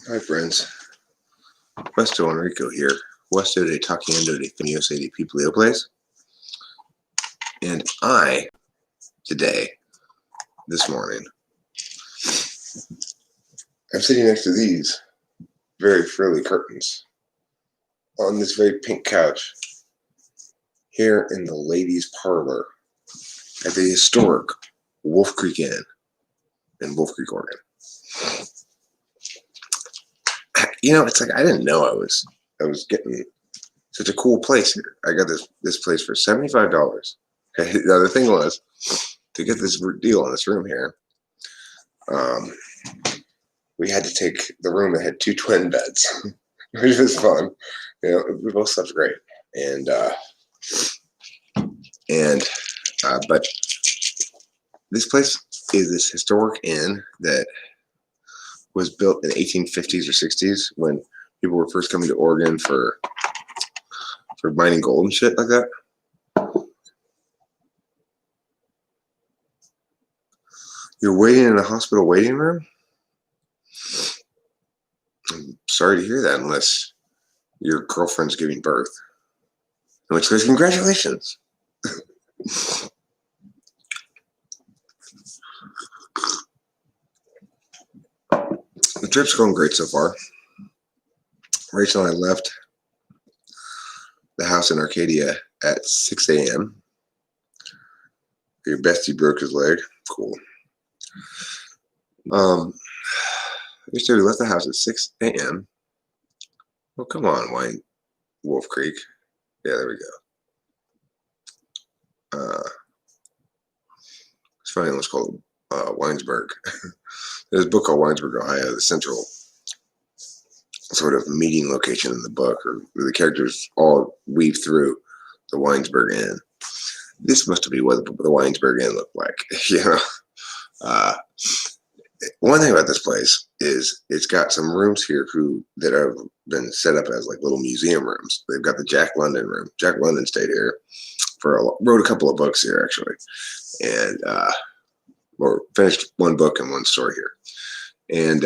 Hi friends, Westo Enrico here. Westo de Taquiendo de Finiosa de Piplio Place. And this morning, I'm sitting next to these very frilly curtains on this very pink couch here in the ladies' parlor at the historic Wolf Creek Inn in Wolf Creek, Oregon. It's like I didn't know I was getting such a cool place here. I got this place for $75. Okay, the other thing was to get this deal on this room here. We had to take the room that had two twin beds, which was fun. We both slept great, but this place is this historic inn that was built in the 1850s or 60s when people were first coming to Oregon for mining gold and shit like that. You're waiting in a hospital waiting room? I'm sorry to hear that unless your girlfriend's giving birth. In which case, congratulations. The trip's going great so far. Rachel and I left the house in Arcadia at 6 a.m. Your bestie broke his leg. Cool. We left the house at 6 a.m. Oh, come on, Wolf Creek. Yeah, there we go. It's funny, it's called Winesburg. There's a book called Winesburg, Ohio, the central sort of meeting location in the book, or the characters all weave through the Winesburg Inn. This must be what the Winesburg Inn looked like. One thing about this place is it's got some rooms here that have been set up as like little museum rooms. They've got the Jack London room. Jack London stayed here wrote a couple of books here actually, and or finished one book and one story here. And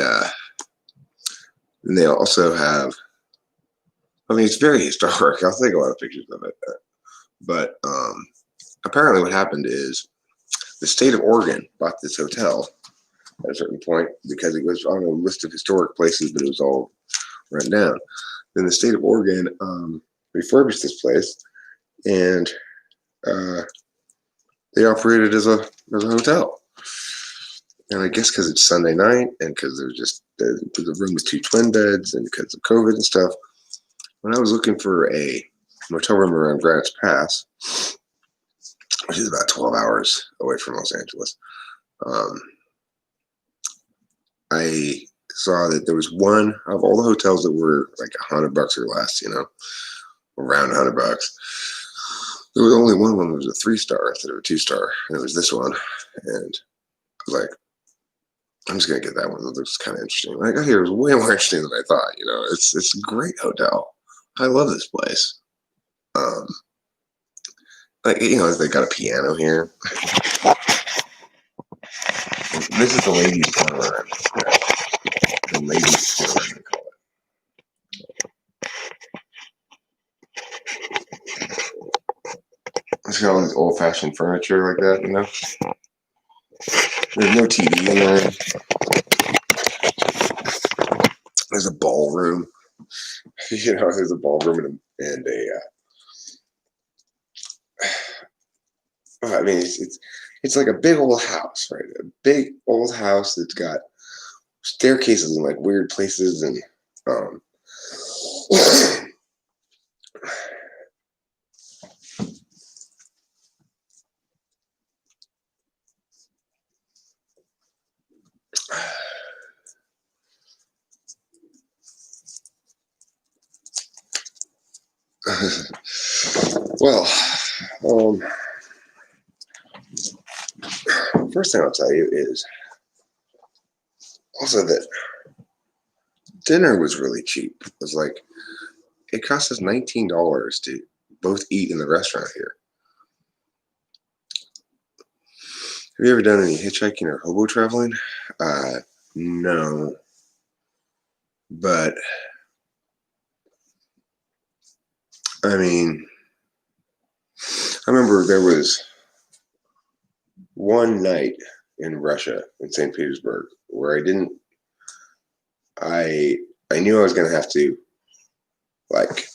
they also have, it's very historic. I'll take a lot of pictures of it. But apparently what happened is the state of Oregon bought this hotel at a certain point because it was on a list of historic places, but it was all run down. Then the state of Oregon refurbished this place, and they operated as a hotel. And I guess because it's Sunday night, and because there's just the room with two twin beds, and because of COVID and stuff, when I was looking for a motel room around Grants Pass, which is about 12 hours away from Los Angeles, I saw that there was one of all the hotels that were like $100 or less, around $100. There was only one of them that was a 3-star instead of a 2-star, and it was this one. And I was like, I'm just gonna get that one. It looks kind of interesting. When I got here, it was way more interesting than I thought. It's a great hotel. I love this place. They got a piano here. This is the ladies' corner. The ladies' corner, they call it. It's got all this old-fashioned furniture like that, There's no TV in there. There's a ballroom. There's a ballroom and it's like a big old house, right? A big old house that's got staircases in like weird places and well, first thing I'll tell you is also that dinner was really cheap. It was like, it cost us $19 to both eat in the restaurant here. Have you ever done any hitchhiking or hobo traveling? No. But I mean, I remember there was one night in Russia, in St. Petersburg, where I I knew I was gonna have to like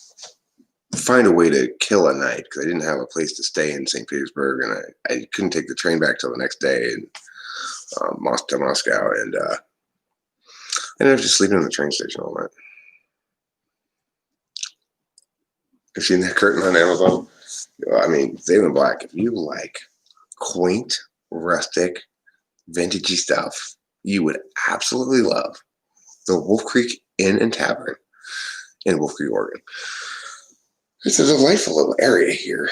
find a way to kill a night because I didn't have a place to stay in St. Petersburg, and I couldn't take the train back till the next day and to Moscow, and I ended up just sleeping in the train station all night. Have you seen that curtain on Amazon? I mean, David Black. If you like quaint, rustic, vintagey stuff, you would absolutely love the Wolf Creek Inn and Tavern in Wolf Creek, Oregon. It's a delightful little area here.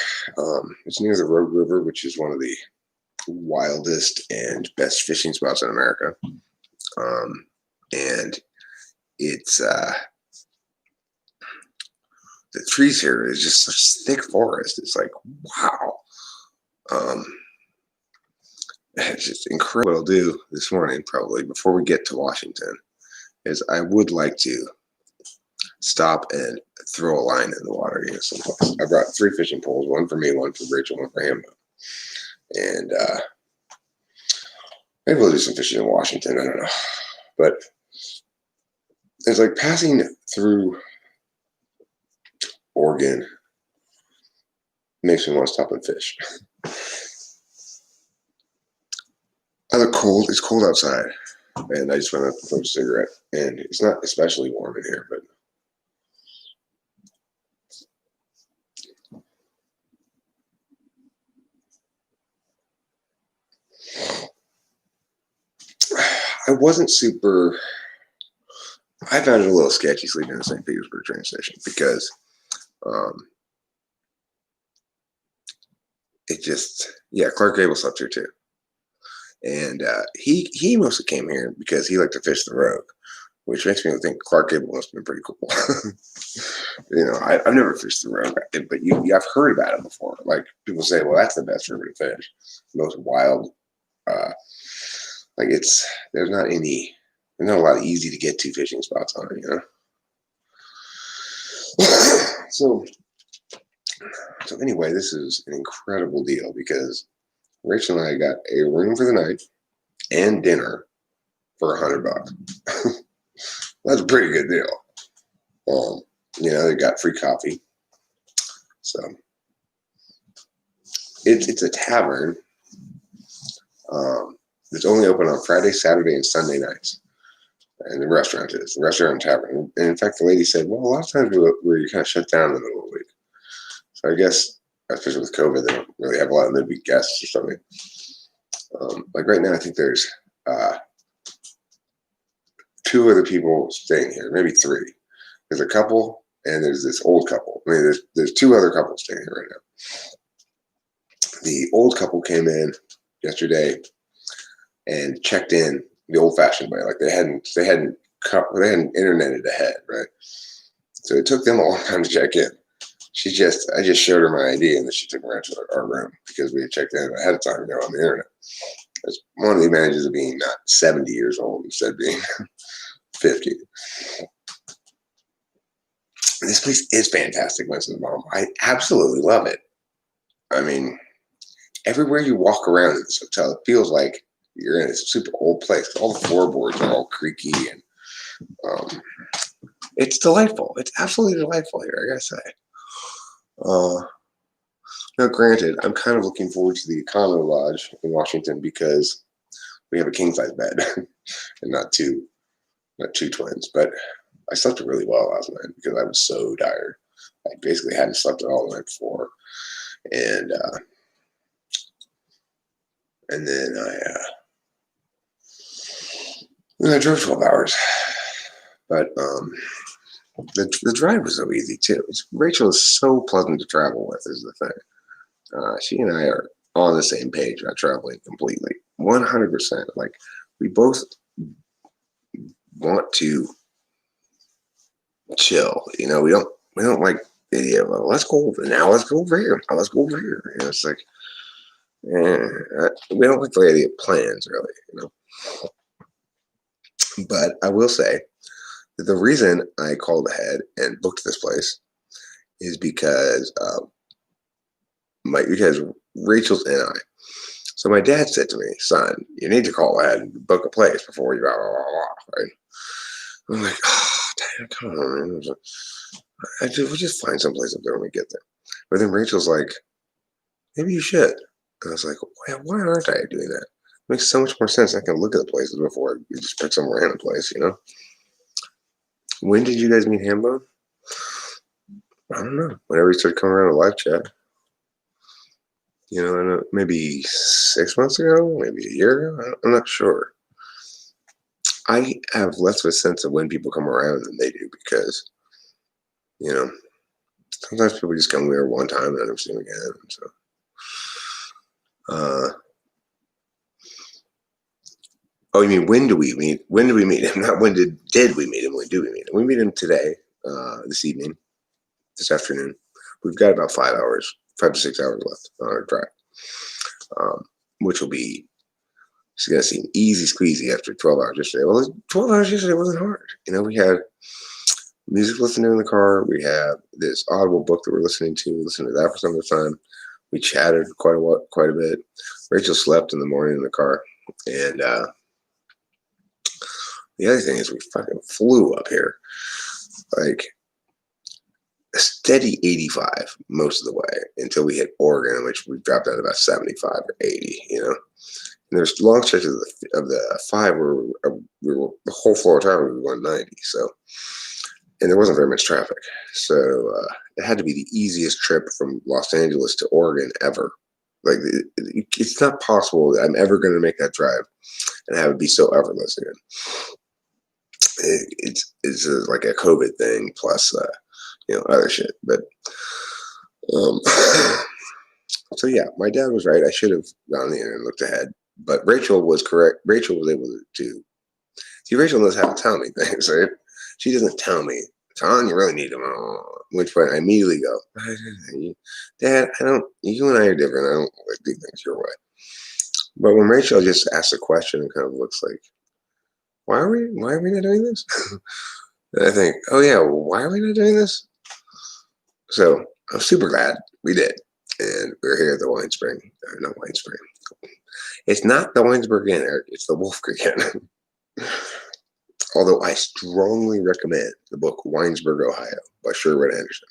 It's near the Rogue River, which is one of the wildest and best fishing spots in America. And it's the trees here is just such thick forest. It's like, wow. It's just incredible. What I'll do this morning, probably before we get to Washington, is I would like to stop and throw a line in the water here someplace. I brought 3 fishing poles, one for me, one for Rachel, one for him. And maybe we'll do some fishing in Washington. I don't know. But it's like passing through Oregon makes me want to stop and fish. I look cold. It's cold outside. And I just went out to smoke a cigarette. And it's not especially warm in here, but I wasn't super. I found it a little sketchy sleeping in the St. Petersburg train station because it just, yeah, Clark Gable slept here too. And he mostly came here because he liked to fish the Rogue, which makes me think Clark Gable must have been pretty cool. You know, I've never fished the Rogue, but I've heard about it before. Like people say, well, that's the best river to fish. Most wild, like there's not a lot of easy to get to fishing spots on it, you know. So anyway, this is an incredible deal because Rachel and I got a room for the night and dinner for $100. That's a pretty good deal. You know, they got free coffee. So it's a tavern. It's only open on Friday, Saturday, and Sunday nights. And the restaurant and tavern. And in fact, the lady said, well, a lot of times we're kind of shut down in the middle of the week. So I guess, especially with COVID, they don't really have a lot of midweek guests or something. Like right now, I think there's 2 other people staying here, maybe 3. There's a couple, and there's this old couple. I mean, there's 2 other couples staying here right now. The old couple came in yesterday and checked in the old-fashioned way, like they hadn't interneted ahead, right? So it took them a long time to check in. I just showed her my ID, and then she took me right to our room because we had checked in ahead of time, on the internet. That's one of the advantages of being not 70 years old instead of being 50. This place is fantastic, Winston Mom. I absolutely love it. I mean, everywhere you walk around in this hotel, it feels like you're in a super old place. All the floorboards are all creaky, and it's delightful. It's absolutely delightful here, I gotta say. Now, granted, I'm kind of looking forward to the Econo Lodge in Washington because we have a king size bed and not two twins. But I slept really well last night because I was so tired. I basically hadn't slept at all the night before, and then I drove 12 hours. But the drive was so easy too. Rachel is so pleasant to travel with, is the thing. She and I are on the same page about traveling completely, 100%. Like we both want to chill. You know, we don't like the idea of, let's go over now. Let's go over here. Now let's go over here. You know, it's like we don't like the idea of plans, really. You know, but I will say the reason I called ahead and booked this place is because Rachel's and I. So my dad said to me, "Son, you need to call ahead and book a place before you blah blah blah blah." Right? I'm like, "Oh, Dad, come on, man. We'll just find someplace up there when we get there." But then Rachel's like, "Maybe you should." And I was like, "Why aren't I doing that? It makes so much more sense. I can look at the places before you just pick some random place, you know?" When did you guys meet Hambone? I don't know. Whenever he started coming around a live chat. You know, I know, maybe 6 months ago, maybe a year ago. I'm not sure. I have less of a sense of when people come around than they do because, you know, sometimes people just come here one time and I never see them again. So, uh, oh, you mean when do we meet? When do we meet him? Not when did we meet him? When do we meet him? We meet him today, this evening, this afternoon. We've got about 5 hours, 5 to 6 hours left on our drive, which will be. It's gonna seem easy squeezy after 12 hours yesterday. Well, 12 hours yesterday wasn't hard. You know, we had music listening in the car. We have this Audible book that we're listening to. Listen to that for some of the time. We chatted quite a bit. Rachel slept in the morning in the car, and the other thing is we fucking flew up here, like a steady 85 most of the way until we hit Oregon, which we dropped down to about 75 or 80. You know, and there's long stretches of the 5 where we were the whole floor time we were 190. So. And there wasn't very much traffic. So it had to be the easiest trip from Los Angeles to Oregon ever. Like, it's not possible that I'm ever going to make that drive and have it be so effortless again. It's like a COVID thing plus, other shit. But, um, so yeah, my dad was right. I should have gone there and looked ahead. But Rachel was correct. Rachel was able to see, Rachel knows how to tell me things, right? She doesn't tell me, "John, you really need them." At which point I immediately go, "Dad, I don't, you and I are different. I don't like do things your way." But when Rachel just asks a question and kind of looks like, why are we not doing this? And I think, oh yeah, well, why are we not doing this? So I'm super glad we did. And we're here at the Wine Spring. No, Wine Spring. It's not the Winesburg Inn, Eric. It's the Wolf Creek Inn. Although I strongly recommend the book Winesburg, Ohio by Sherwood Anderson.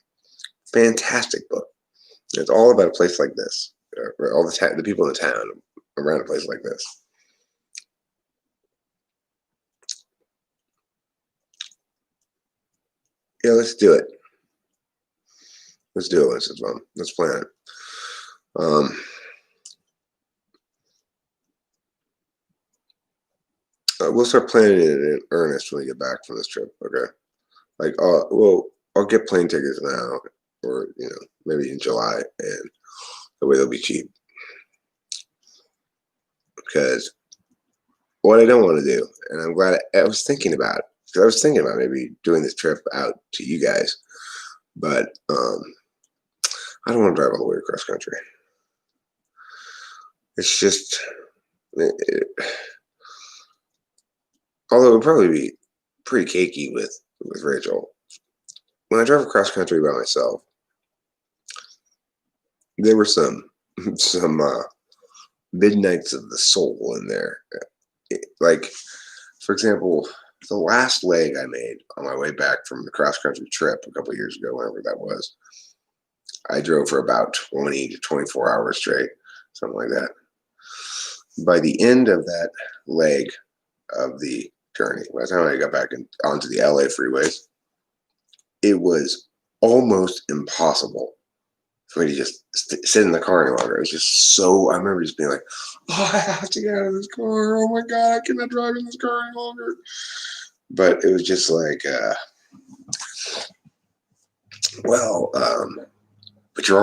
Fantastic book. It's all about a place like this, all the people in the town around a place like this. Yeah, let's do it. Let's do it, Mrs. Mom. Let's plan it. We'll start planning it in earnest when we get back from this trip. Okay. Like, I'll get plane tickets now, or maybe in July, and the way they'll be cheap. Because what I don't want to do, and I'm glad I was thinking about it, because I was thinking about maybe doing this trip out to you guys, but I don't want to drive all the way across country. It's just, although it would probably be pretty cakey with Rachel. When I drive across country by myself, there were some midnights of the soul in there. Like, for example, the last leg I made on my way back from the cross country trip a couple of years ago, whenever that was, I drove for about 20 to 24 hours straight, something like that. By the end of that leg of the journey, by the time I got back onto the LA freeways, it was almost impossible for me to just sit in the car any longer. It was just so, I remember just being like, "Oh, I have to get out of this car. Oh my God, I cannot drive in this car any longer." But it was just like, but you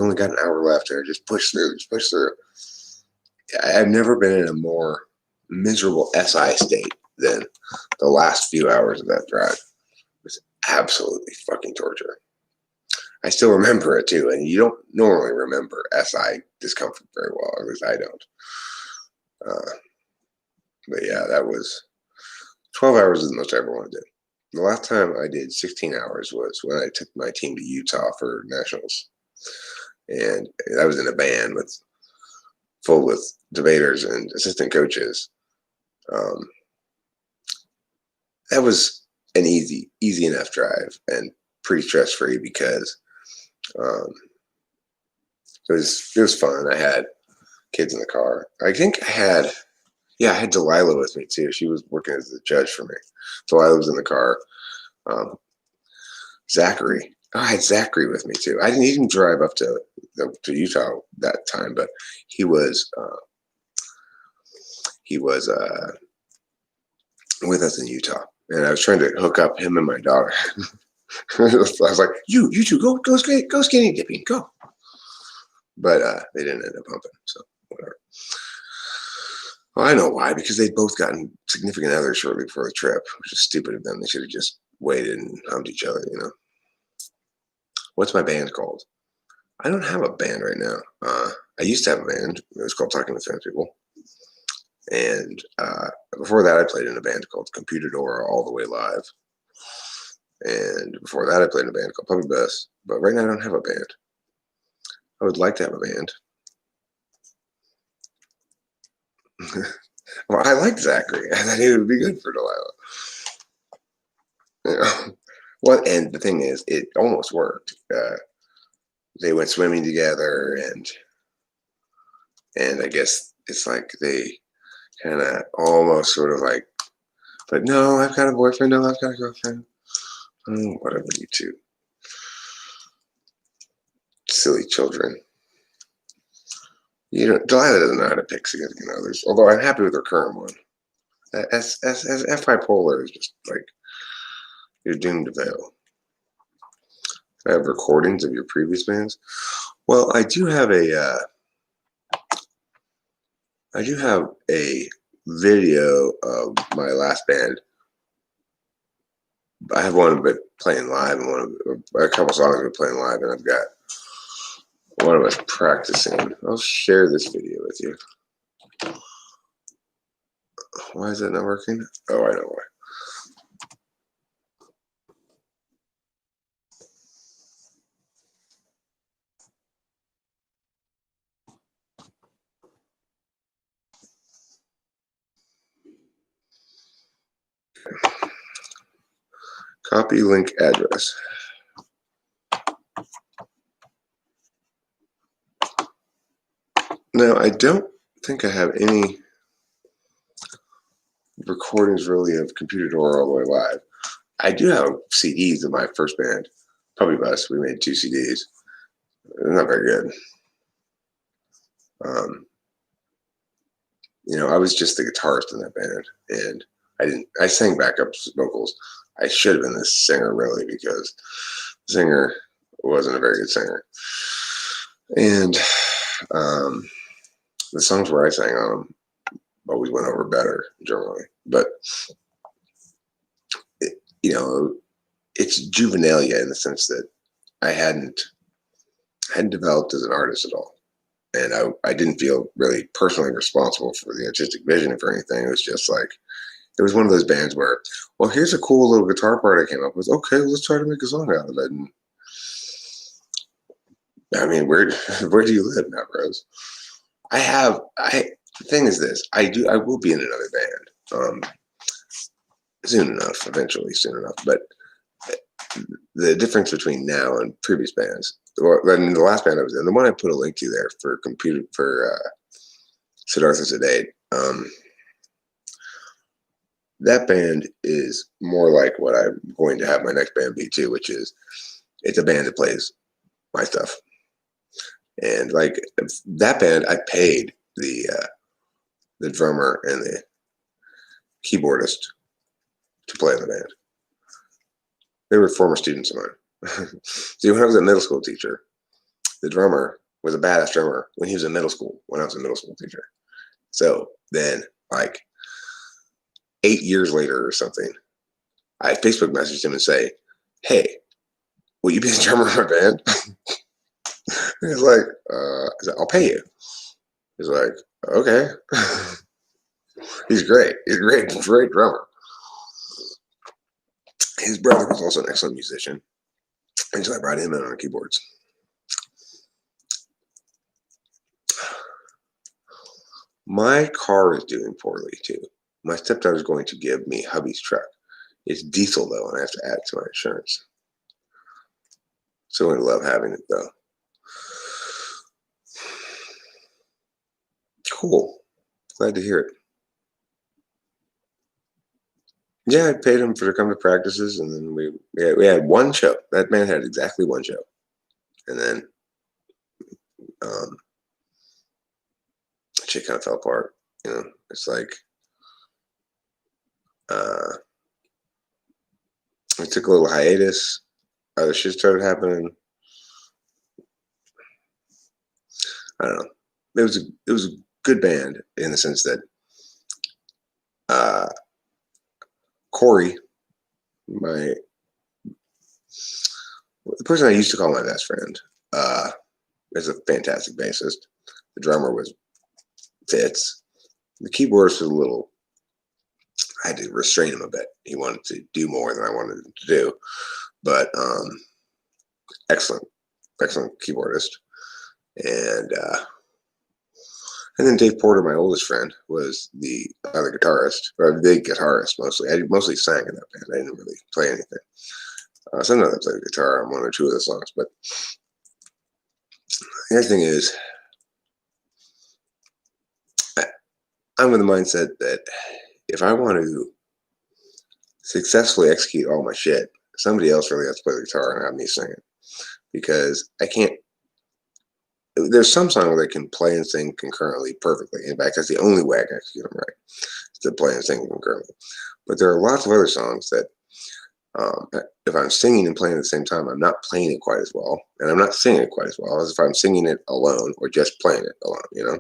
only got an hour left there. Just push through, just push through. I've never been in a more miserable SI state than the last few hours of that drive. It was absolutely fucking torture. I still remember it too, and you don't normally remember SI discomfort very well. At least I don't. But yeah, that was 12 hours is the most I ever want to do. The last time I did 16 hours was when I took my team to Utah for nationals, and I was in a band full with debaters and assistant coaches. Um, that was an easy enough drive and pretty stress free because um, it was fun. I had kids in the car. I think I had Delilah with me too. She was working as the judge for me. Delilah was in the car. Um, Zachary. Oh, I had Zachary with me too. I didn't even drive up to Utah that time, but he was with us in Utah, and I was trying to hook up him and my daughter. I was like, "You two go skinny dipping, go." But they didn't end up pumping, so whatever. Well, I know why, because they'd both gotten significant others shortly before the trip, which is stupid of them. They should have just waited and humped each other, you know. What's my band called? I don't have a band right now. I used to have a band. It was called Talking to Famous People. And before that, I played in a band called Computer Door All the Way Live. And before that, I played in a band called Puppy Bus. But right now, I don't have a band. I would like to have a band. Well, I liked Zachary. I thought he would be good for Delilah. You know? Well, and the thing is, it almost worked. They went swimming together, and I guess it's like they kind of almost sort of like, but no, I've got a boyfriend. No, I've got a girlfriend. Oh, whatever, you two silly children. Delilah doesn't know how to pick significant others. Although I'm happy with her current one. As F bipolar is just like you're doomed to fail. I have recordings of your previous bands. Well, I do have a video of my last band. I have one of it playing live and a couple songs of it playing live, and I've got one of us practicing. I'll share this video with you. Why is that not working? Oh, I know why. Copy link address. Now, I don't think I have any recordings really of Computer Door All the Way Live. I do have CDs of my first band, Puppy Bus. We made 2 CDs. They're not very good. I was just the guitarist in that band, and I sang backup vocals. I should have been the singer, really, because the singer wasn't a very good singer. And the songs where I sang on them always went over better generally. But, it's juvenilia in the sense that I hadn't developed as an artist at all. And I didn't feel really personally responsible for the artistic vision or anything. It was just like, it was one of those bands where, well, here's a cool little guitar part I came up with. Okay, let's try to make a song out of it. And I mean, where do you live now, Rose? The thing is this, I will be in another band soon enough, eventually soon enough. But the difference between now and previous bands, or the last band I was in, the one I put a link to there for Siddhartha Sedade, that band is more like what I'm going to have my next band be too, which is it's a band that plays my stuff. And like that band, I paid the drummer and the keyboardist to play in the band. They were former students of mine. See, when I was a middle school teacher, the drummer was a badass drummer when he was in middle school, when I was a middle school teacher. So then, like 8 years later or something, I Facebook messaged him and say, "Hey, will you be the drummer of my band?" He's like, I said, "I'll pay you." He's like, "Okay." He's great. He's a great drummer. his brother was also an excellent musician, and so I brought him in on keyboards. My car is doing poorly too. My stepdaughter's going to give me hubby's truck. It's diesel though, and I have to add it to my insurance. So I love having it though. Cool. Glad to hear it. Yeah, I paid him to come to practices, and then we had one show. That man had exactly one show, and then shit kind of fell apart. You know, it's like we took a little hiatus. Other shit started happening. I don't know. It was a good band in the sense that Corey, the person I used to call my best friend, is a fantastic bassist. The drummer was Fitz. The keyboardist was a little. I had to restrain him a bit. He wanted to do more than I wanted him to do, but excellent keyboardist. And then Dave Porter, my oldest friend, was the other guitarist, or the guitarist mostly. I mostly sang in that band. I didn't really play anything. Sometimes I played the guitar on one or two of the songs, but the other thing is, I'm in the mindset that if I want to successfully execute all my shit, somebody else really has to play the guitar and have me sing it, because I can't. There's some songs that I can play and sing concurrently perfectly. In fact, that's the only way I can execute them right, is to play and sing concurrently. But there are lots of other songs that if I'm singing and playing at the same time, I'm not playing it quite as well, and I'm not singing it quite as well as if I'm singing it alone or just playing it alone, you know?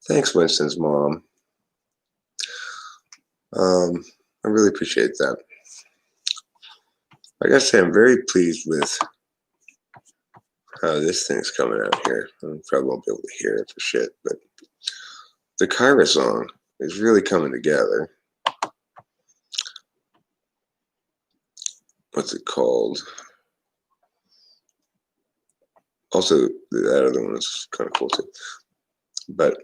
Thanks, Winston's mom. I really appreciate that. I gotta say, I'm very pleased with how this thing's coming out here. I probably won't be able to hear it for shit, but the Kyra song is really coming together. What's it called? Also, that other one is kind of cool too. But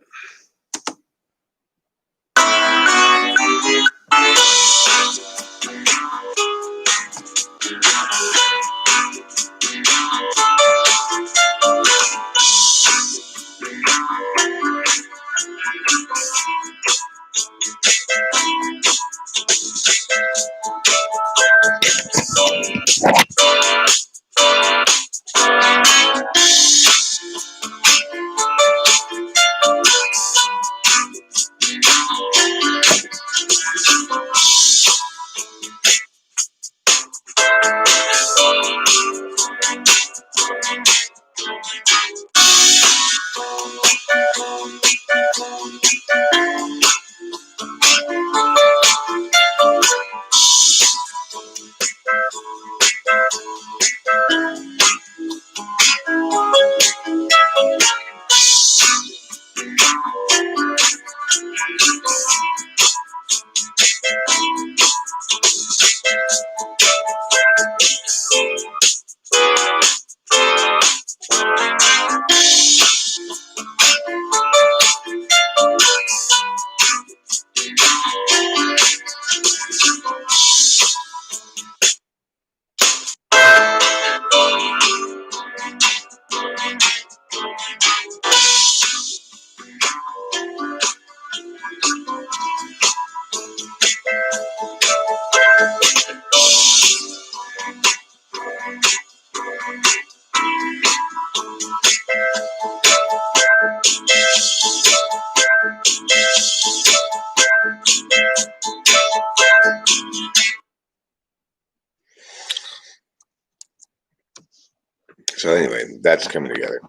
so anyway, that's coming together.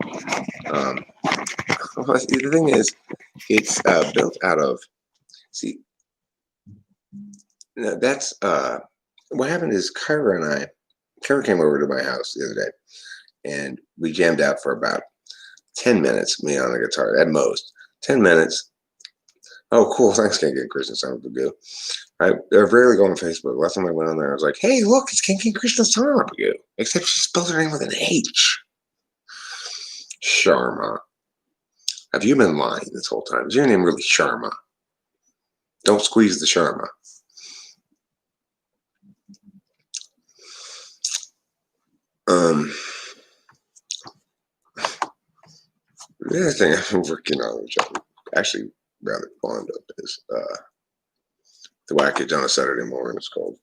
The thing is, it's built out of. See, that's what happened is Kyra came over to my house the other day, and we jammed out for about 10 minutes, me on the guitar, at most 10 minutes. Oh, cool. Thanks, King King Krishna Son of a Goo. I rarely go on Facebook. Last time I went on there, I was like, hey, look, it's King King Krishna Son of a Goo. Except she spells her name with an H. Sharma. Have you been lying this whole time? Is your name really Sharma? Don't squeeze the Sharma. The other thing I've been working on, which I'm actually rather fond of, is the Whackage on a Saturday morning. It's called.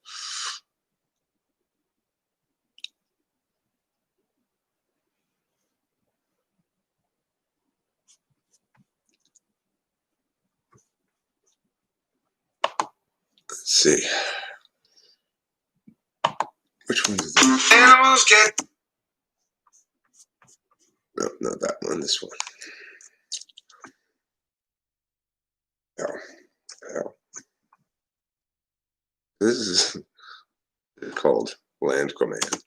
Let's see. Which one is this? Animals get. No, not that one. This one. Oh. This is called Land Command.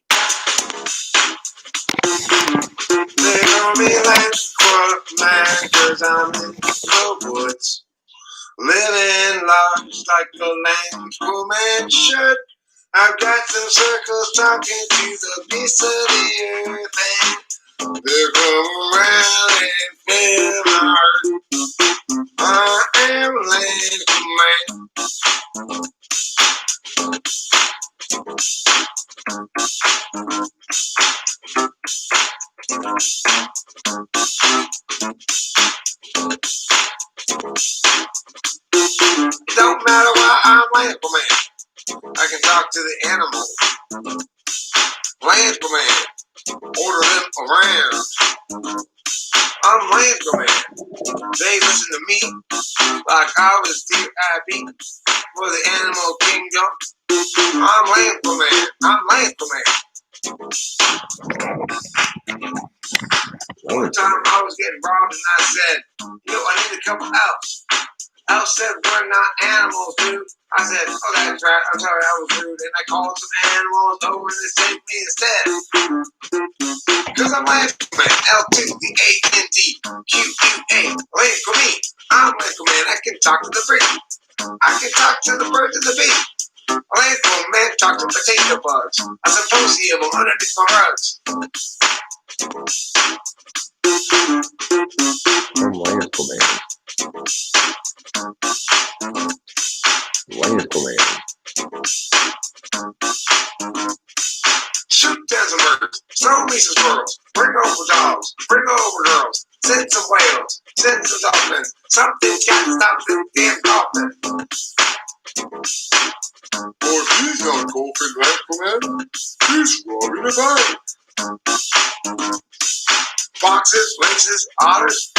They call me Land Command 'cause I'm in the woods, living large like a land command should. I've got some circles talking to the beasts of the earth, and they come around and fill my heart. I am Land Command. It don't matter why I'm Land Command. I can talk to the animals. Land Command. Order them around. I'm Land Command. They listen to me like I was dear I.B. for the animal kingdom. I'm Land Command. I'm Land Command. One time I was getting robbed and I said, I need a couple elves. Elf said, we're not animals, dude. I said, oh, that's right. I'm sorry, I was rude. And I called some animals over to save me instead. Because I'm Land Command. L2, the A-N-D-Q-U-A. Land Command. I'm Land Command. I can talk to the bird. I can talk to the bird and the bee. Land Command, talk to potato bugs. I suppose see them underneath my rugs. I'm Land Command. Land Command. Shoot down some birds. Throw me some squirrels. Bring over dogs. Bring over girls. Send some whales. Send some dolphins. Something's got to stop this damn coffin. Boy, he's not coughing, Land Command. He's robbing a bank. Foxes, lynxes, otters,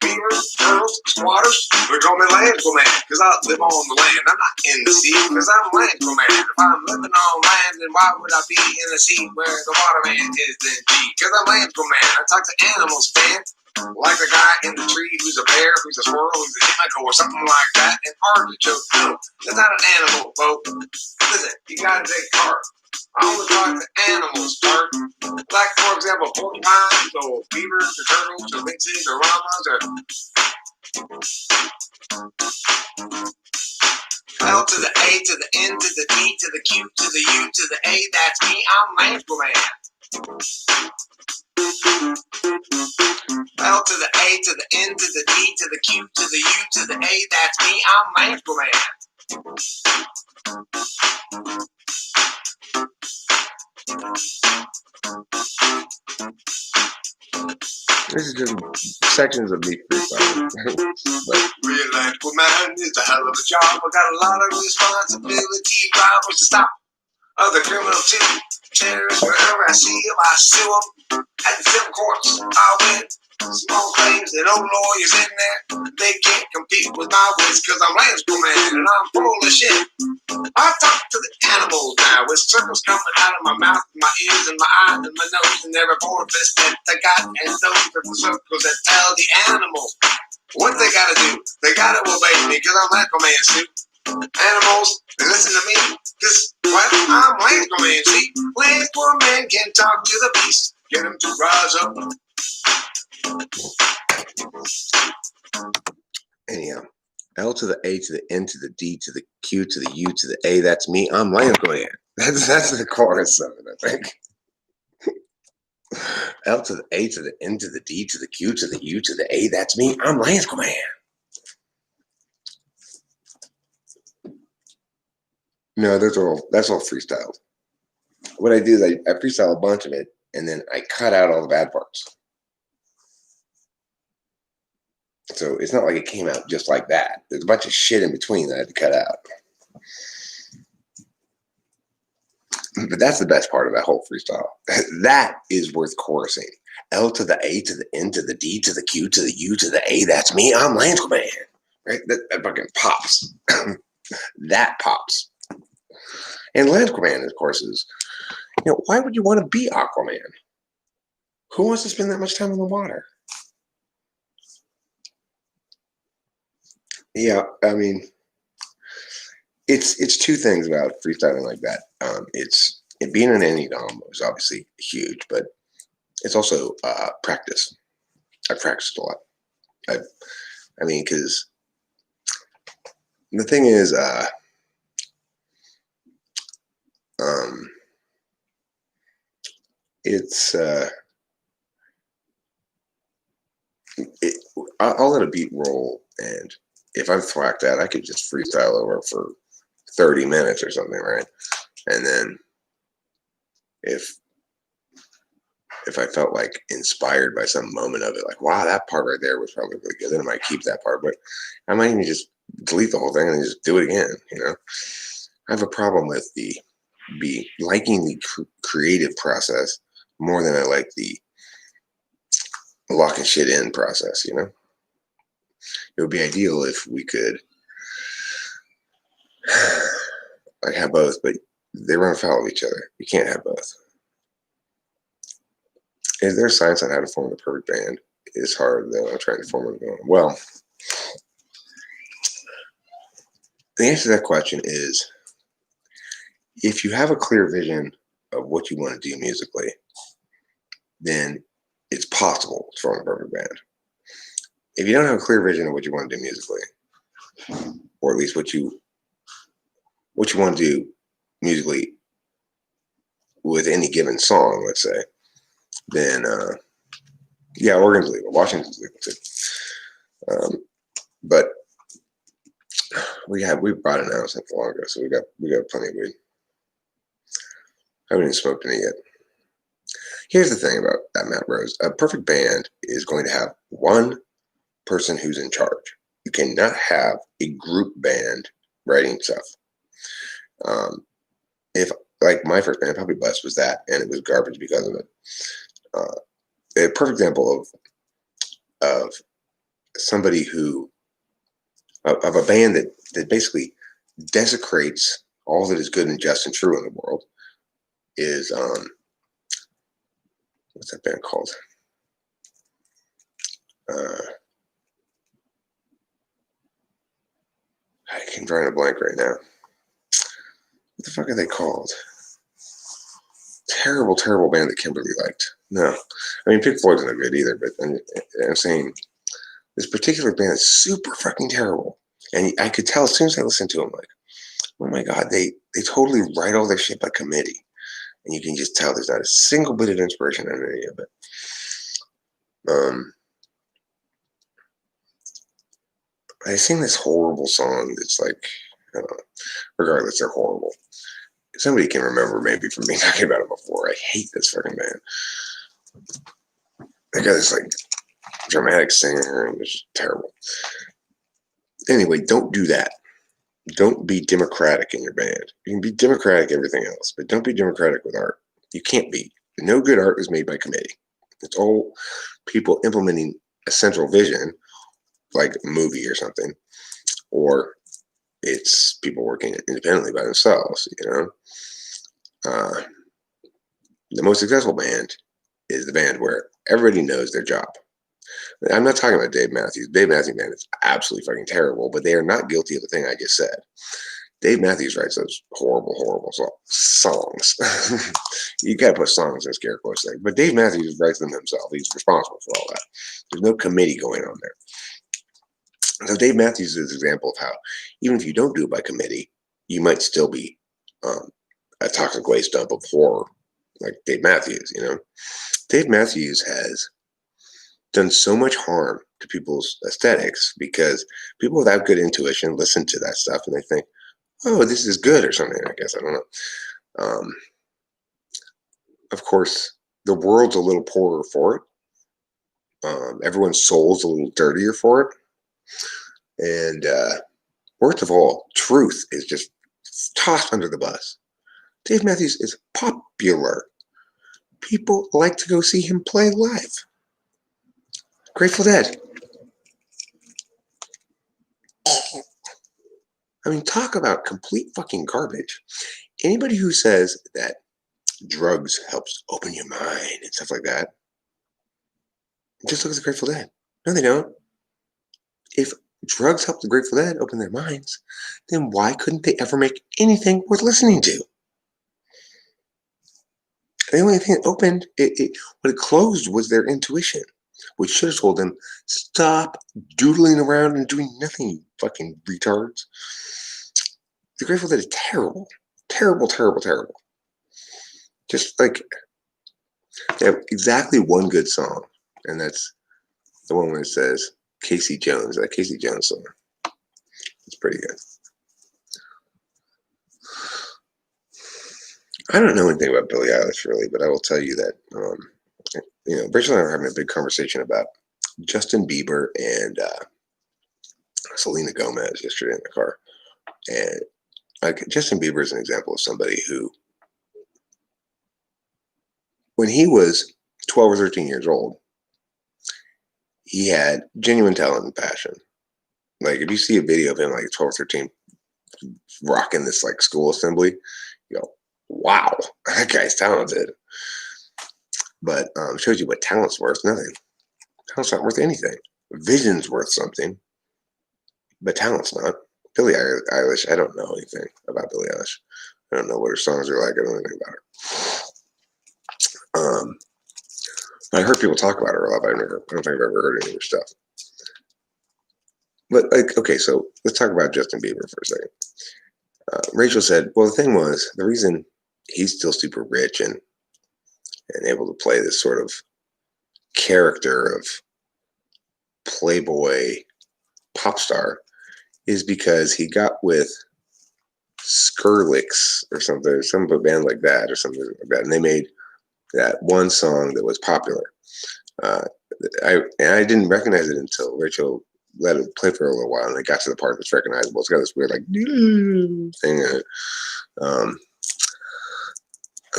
beavers, turtles, squatters, they call me Land Command, because I live on the land. I'm not in the sea, because I'm Land Command. If I'm living on land, then why would I be in the sea where the waterman is then G? Because I'm Land Command. I talk to animals, man. Like the guy in the tree who's a bear, who's a squirrel, who's a gecko, or something like that. An artichoke. No, that's not an animal, folks. Listen, you gotta take heart. I only talk to animals, Bart. Like, for example, porcupines, or beavers, or turtles, or lynxes, or llamas, or L to the A to the N to the D to the Q to the U to the A. That's me. I'm Land Command. L to the A to the N to the D to the Q to the U to the A. That's me. I'm Land Command. This is just sections of me freestyling. Real Land Command is a hell of a job. I got a lot of responsibility. Robbers to stop other criminals too. Terrorists, wherever I see them, I sue them. At the civil courts, I win. Small claims and old lawyers in there. They can't compete with my wits because I'm Land Command and I'm full of shit. I talk to the animals now with circles coming out of my mouth, my ears, and my eyes, and my nose, and every orifice that I got. And those are the circles that tell the animals what they gotta do. They gotta obey me because I'm Land Command, see? Animals, they listen to me because, well, I'm Land Command, see? Land Command can talk to the beast, get them to rise up. Anyhow, L to the A to the N to the D to the Q to the U to the A. That's me. I'm Lance Command. That's the chorus of it, I think. L to the A to the N to the D to the Q to the U to the A. That's me. I'm Lance Command. No, that's all freestyled. What I do is I freestyle a bunch of it, and then I cut out all the bad parts. So it's not like it came out just like that. There's a bunch of shit in between that I had to cut out. But that's the best part of that whole freestyle. That is worth chorusing. L to the A to the N to the D to the Q to the U to the A. That's me. I'm Lance Command. Right? That fucking pops. That pops. And Lance Command, of course, is, why would you want to be Aquaman? Who wants to spend that much time in the water? Yeah, I mean, it's two things about freestyling like that. It's being an Annie Dom is obviously huge, but it's also practice. I've practiced a lot. I mean, because the thing is, it's I'll let a beat roll, and if I'm thwacked out, I could just freestyle over for 30 minutes or something, right? And then if I felt like inspired by some moment of it, like, wow, that part right there was probably really good, then I might keep that part, but I might even just delete the whole thing and just do it again. I have a problem with liking the creative process more than I like the locking shit in process. It would be ideal if we could like have both, but they run afoul of each other. You can't have both. Is there science on how to form the perfect band? It's hard, though. I'm trying to form it going. Well, the answer to that question is, if you have a clear vision of what you want to do musically, then it's possible to form a perfect band. If you don't have a clear vision of what you want to do musically, or at least what you want to do musically with any given song, let's say, then yeah, Oregon's legal, Washington's legal too. But we brought it out since long ago, so we got plenty of weed. I haven't even smoked any yet. Here's the thing about that, Matt Rose. A perfect band is going to have one person who's in charge. You cannot have a group band writing stuff. If like my first band, Puppy Blast, was that, and it was garbage because of it. A perfect example of somebody of a band that basically desecrates all that is good and just and true in the world is what's that band called? I can't draw a blank right now. What the fuck are they called? Terrible, terrible band that Kimberly liked. No, I mean Pink Floyd's not good either, but I'm saying this particular band is super fucking terrible, and I could tell as soon as I listened to them, like, oh my god, they totally write all their shit by committee, and you can just tell there's not a single bit of inspiration in any of it. I sing this horrible song that's like, regardless, they're horrible. Somebody can remember maybe from me talking about it before. I hate this fucking band. That guy's like dramatic singer and it's terrible. Anyway, don't do that. Don't be democratic in your band. You can be democratic everything else, but don't be democratic with art. You can't be. No good art is made by committee. It's all people implementing a central vision, like a movie or something, or it's people working independently by themselves. The most successful band is the band where everybody knows their job. I'm not talking about Dave Matthews. Dave Matthews Band is absolutely fucking terrible, but they are not guilty of the thing I just said. Dave Matthews writes those horrible, horrible songs. You gotta put songs in scare quotes there, but Dave Matthews writes them himself. He's responsible for all that. There's no committee going on there. So Dave Matthews is an example of how even if you don't do it by committee, you might still be a toxic waste dump of horror, like Dave Matthews. Dave Matthews has done so much harm to people's aesthetics because people without good intuition listen to that stuff and they think, oh, this is good or something. I guess I don't know. Of course, the world's a little poorer for it. Everyone's soul's a little dirtier for it. And worst of all, truth is just tossed under the bus. Dave Matthews is popular. People like to go see him play live. Grateful Dead. I mean, talk about complete fucking garbage. Anybody who says that drugs helps open your mind and stuff like that, just look at the Grateful Dead. No, they don't. If drugs help the Grateful Dead open their minds, then why couldn't they ever make anything worth listening to? The only thing that opened, what it closed was their intuition, which should have told them, stop doodling around and doing nothing, you fucking retards. The Grateful Dead is terrible. Terrible, terrible, terrible. Just like, they have exactly one good song, and that's the one where it says Casey Jones, that Casey Jones song. It's pretty good. I don't know anything about Billie Eilish really, but I will tell you that Rachel and I were having a big conversation about Justin Bieber and Selena Gomez yesterday in the car, and like Justin Bieber is an example of somebody who, when he was 12 or 13 years old, he had genuine talent and passion. Like if you see a video of him like 12 or 13 rocking this like school assembly, you go, wow, that guy's talented. But shows you what talent's worth. Nothing. Talent's not worth anything. Vision's worth something, but talent's not. Billie Eilish, I don't know anything about Billie Eilish. I don't know what her songs are like. I don't know anything about her. I heard people talk about her a lot, but I don't think I've ever heard any of her stuff. But like, okay, so let's talk about Justin Bieber for a second. Rachel said, well, the thing was, the reason he's still super rich and able to play this sort of character of playboy pop star is because he got with Skrillex or something, some band like that or something like that, and they made that one song that was popular. I didn't recognize it until Rachel let it play for a little while, and I got to the part that's recognizable. It's got this weird like thing in it.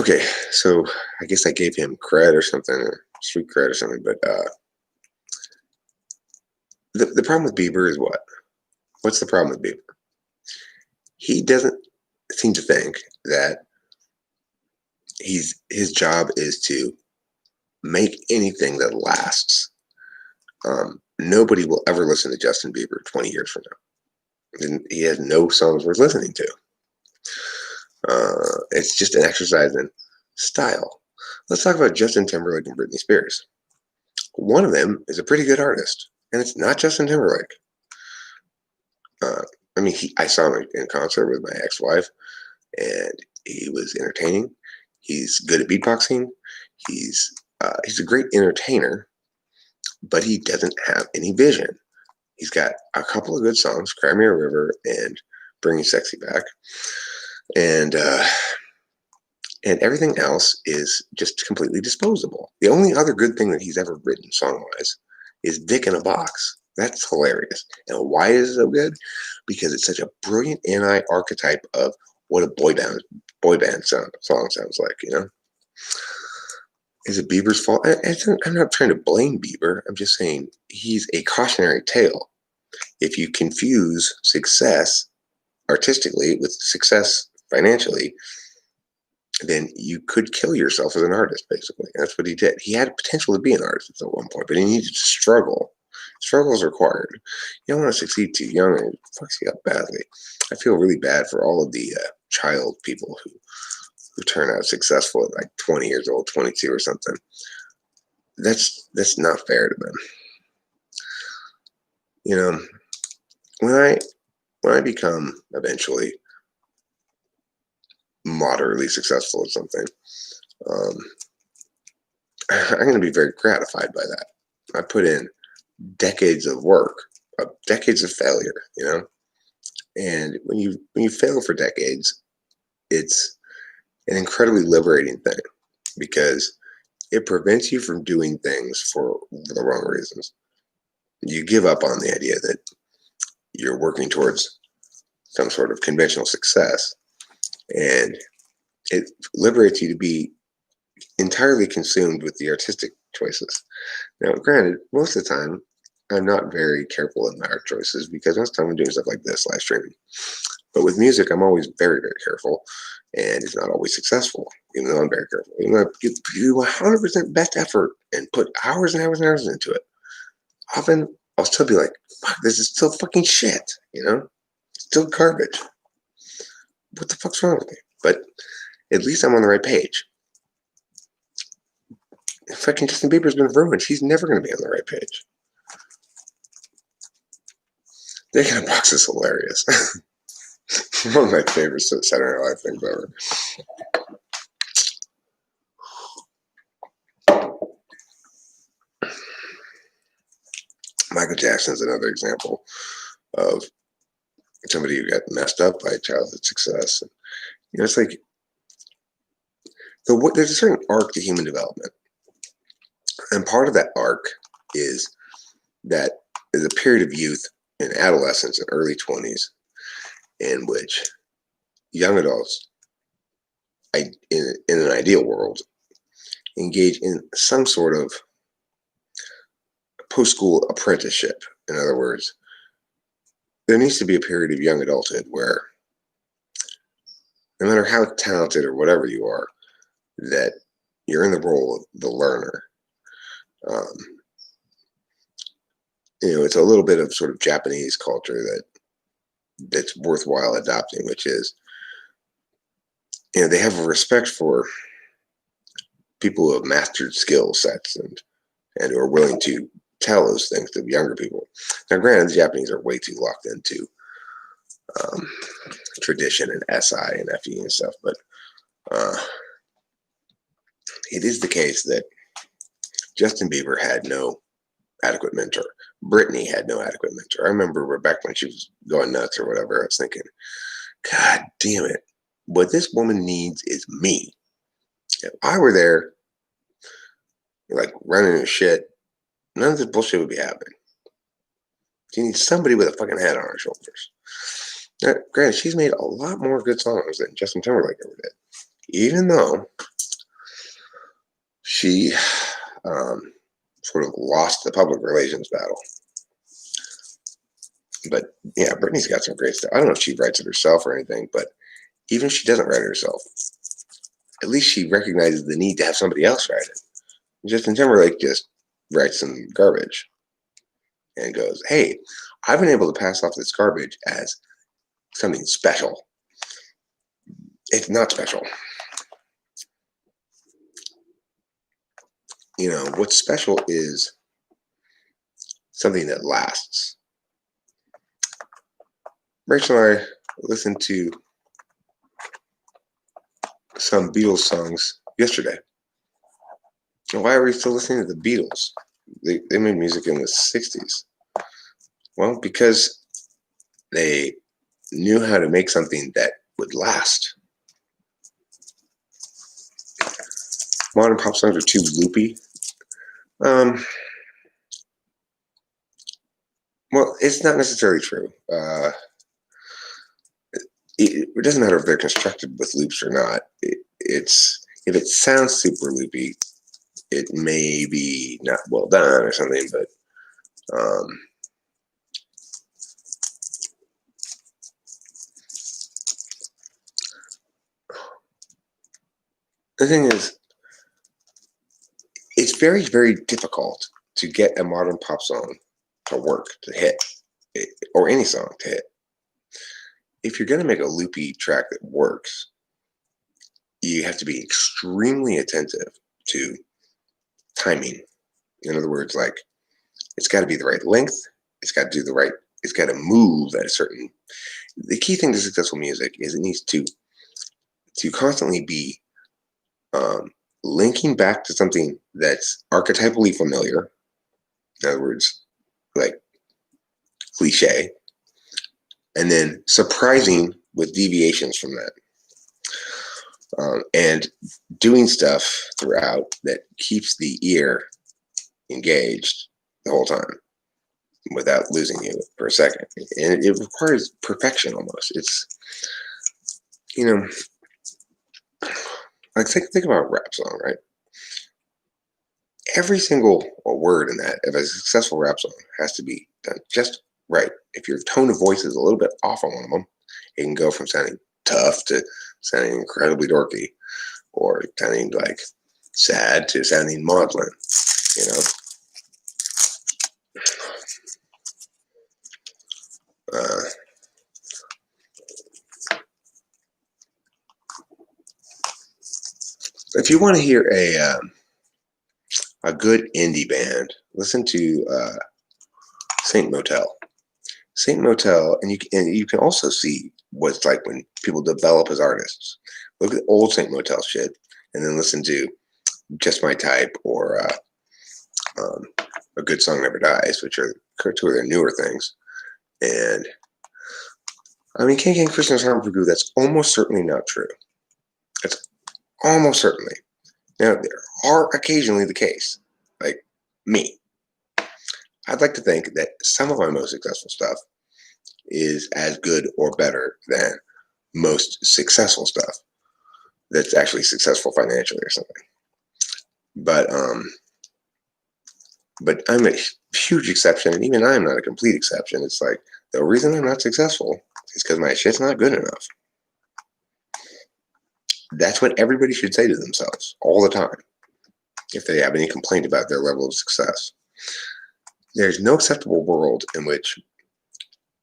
Okay, so I guess I gave him cred or something, or street cred or something, but the problem with Bieber is what? What's the problem with Bieber? He doesn't seem to think that his job is to make anything that lasts. Nobody will ever listen to Justin Bieber 20 years from now. And he has no songs worth listening to. It's just an exercise in style. Let's talk about Justin Timberlake and Britney Spears. One of them is a pretty good artist, and it's not Justin Timberlake. I saw him in concert with my ex-wife, and he was entertaining. He's good at beatboxing. He's a great entertainer, but he doesn't have any vision. He's got a couple of good songs, Cry Me a River and Bringing Sexy Back. And everything else is just completely disposable. The only other good thing that he's ever written song-wise is Dick in a Box. That's hilarious. And why is it so good? Because it's such a brilliant anti-archetype of what a boy band song sounds like, Is it Bieber's fault? I'm not trying to blame Bieber. I'm just saying he's a cautionary tale. If you confuse success artistically with success financially, then you could kill yourself as an artist, basically. That's what he did. He had potential to be an artist at one point, but he needed to struggle. Struggle is required. You don't want to succeed too young, and it fucks you up badly. I feel really bad for all of the child people who turn out successful at like 20 years old, 22 or something. That's not fair to them. when I become eventually moderately successful at something, um, I'm going to be very gratified by that. I put in decades of work, decades of failure, and when you fail for decades, it's an incredibly liberating thing because it prevents you from doing things for the wrong reasons. You give up on the idea that you're working towards some sort of conventional success, and it liberates you to be entirely consumed with the artistic choices. Now, granted, most of the time, I'm not very careful in my art choices because most of the time I'm doing stuff like this, live streaming. But with music, I'm always very, very careful, and it's not always successful, even though I'm very careful. Even though I do 100% best effort and put hours and hours and hours into it, often I'll still be like, fuck, this is still fucking shit, Still garbage. What the fuck's wrong with me? But at least I'm on the right page. Fucking Justin Bieber's been ruined. She's never going to be on the right page. Dick in a Box is hilarious. One of my favorite Saturday Night Live things ever. Michael Jackson's another example of somebody who got messed up by childhood success. And, it's like there's a certain arc to human development, and part of that arc is that there's a period of youth and adolescence and early 20s in which young adults, in an ideal world, engage in some sort of post-school apprenticeship. In other words, there needs to be a period of young adulthood where no matter how talented or whatever you are, that you're in the role of the learner. It's a little bit of sort of Japanese culture that's worthwhile adopting, which is, they have a respect for people who have mastered skill sets and who are willing to tell those things to younger people. Now, granted, the Japanese are way too locked into tradition and SI and FE and stuff, but it is the case that Justin Bieber had no adequate mentor. Britney had no adequate mentor. I remember back when she was going nuts or whatever, I was thinking, God damn it, what this woman needs is me. If I were there, like running her shit, none of this bullshit would be happening. She needs somebody with a fucking head on her shoulders. Now, granted, she's made a lot more good songs than Justin Timberlake ever did, even though she sort of lost the public relations battle. But yeah, Britney's got some great stuff. I don't know if she writes it herself or anything, but even if she doesn't write it herself, at least she recognizes the need to have somebody else write it. Justin Timberlake just writes some garbage and goes, hey, I've been able to pass off this garbage as something special. It's not special. What's special is something that lasts. Rachel and I listened to some Beatles songs yesterday. And why are we still listening to the Beatles? They made music in the 60s. Well, because they knew how to make something that would last. Modern pop songs are too loopy. Well, it's not necessarily true. It doesn't matter if they're constructed with loops or not. If it sounds super loopy, it may be not well done or something, but the thing is, it's very, very difficult to get a modern pop song to work, to hit, or any song to hit. If you're going to make a loopy track that works, you have to be extremely attentive to timing. In other words, like, it's got to be the right length, it's got to do the right it's got to move at a certain. The key thing to successful music is it needs to constantly be linking back to something that's archetypally familiar. In other words, like cliche, and then surprising with deviations from that. And doing stuff throughout that keeps the ear engaged the whole time without losing you for a second. And it requires perfection almost. It's, you know, like think about a rap song, right? Every single word in that of a successful rap song has to be done just right. If your tone of voice is a little bit off on one of them, it can go from sounding tough to sounding incredibly dorky, or sounding like sad to sounding maudlin, you know. If you want to hear a good indie band, listen to Saint Motel. Saint Motel, and you can also see what it's like when people develop as artists. Look at old Saint Motel shit, and then listen to Just My Type or A Good Song Never Dies, which are two of their newer things. And I mean, King Christian's Harmony Group, that's almost certainly not true. It's almost certainly. Now, there are occasionally the case, like me. I'd like to think that some of my most successful stuff is as good or better than most successful stuff that's actually successful financially or something. But I'm a huge exception, and even I'm not a complete exception. It's like the reason I'm not successful is because my shit's not good enough. That's what everybody should say to themselves all the time if they have any complaint about their level of success. There's no acceptable world in which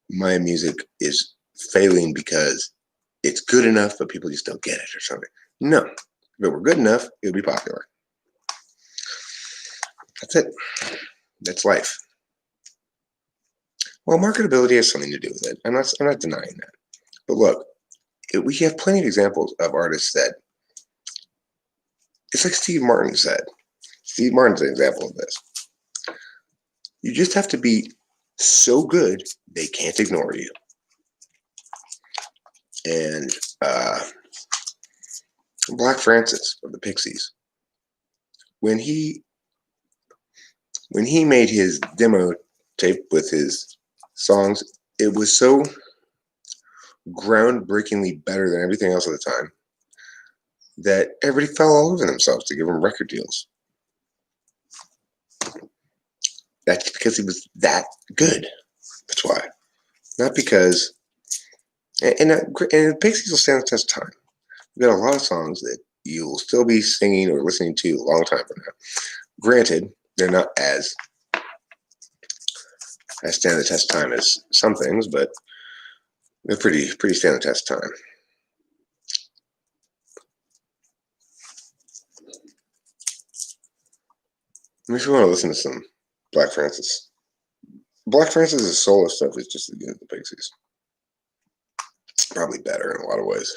my music is failing because it's good enough, but people just don't get it or something. No. If it were good enough, it would be popular. That's it. That's life. Well, marketability has something to do with it. I'm not denying that. But look, we have plenty of examples of artists that, it's like Steve Martin said. Steve Martin's an example of this. You just have to be so good they can't ignore you. And Black Francis of the Pixies, when he made his demo tape with his songs, it was so groundbreakingly better than everything else at the time that everybody fell all over themselves to give him record deals. That's because he was that good. That's why. Not because, and the Pixies will stand the test of time. We've got a lot of songs that you'll still be singing or listening to a long time from now. Granted, they're not as stand the test of time as some things, but they're pretty stand the test of time. If you want to listen to some Black Francis. Black Francis' solo stuff is just as good as the Pixies. It's probably better in a lot of ways.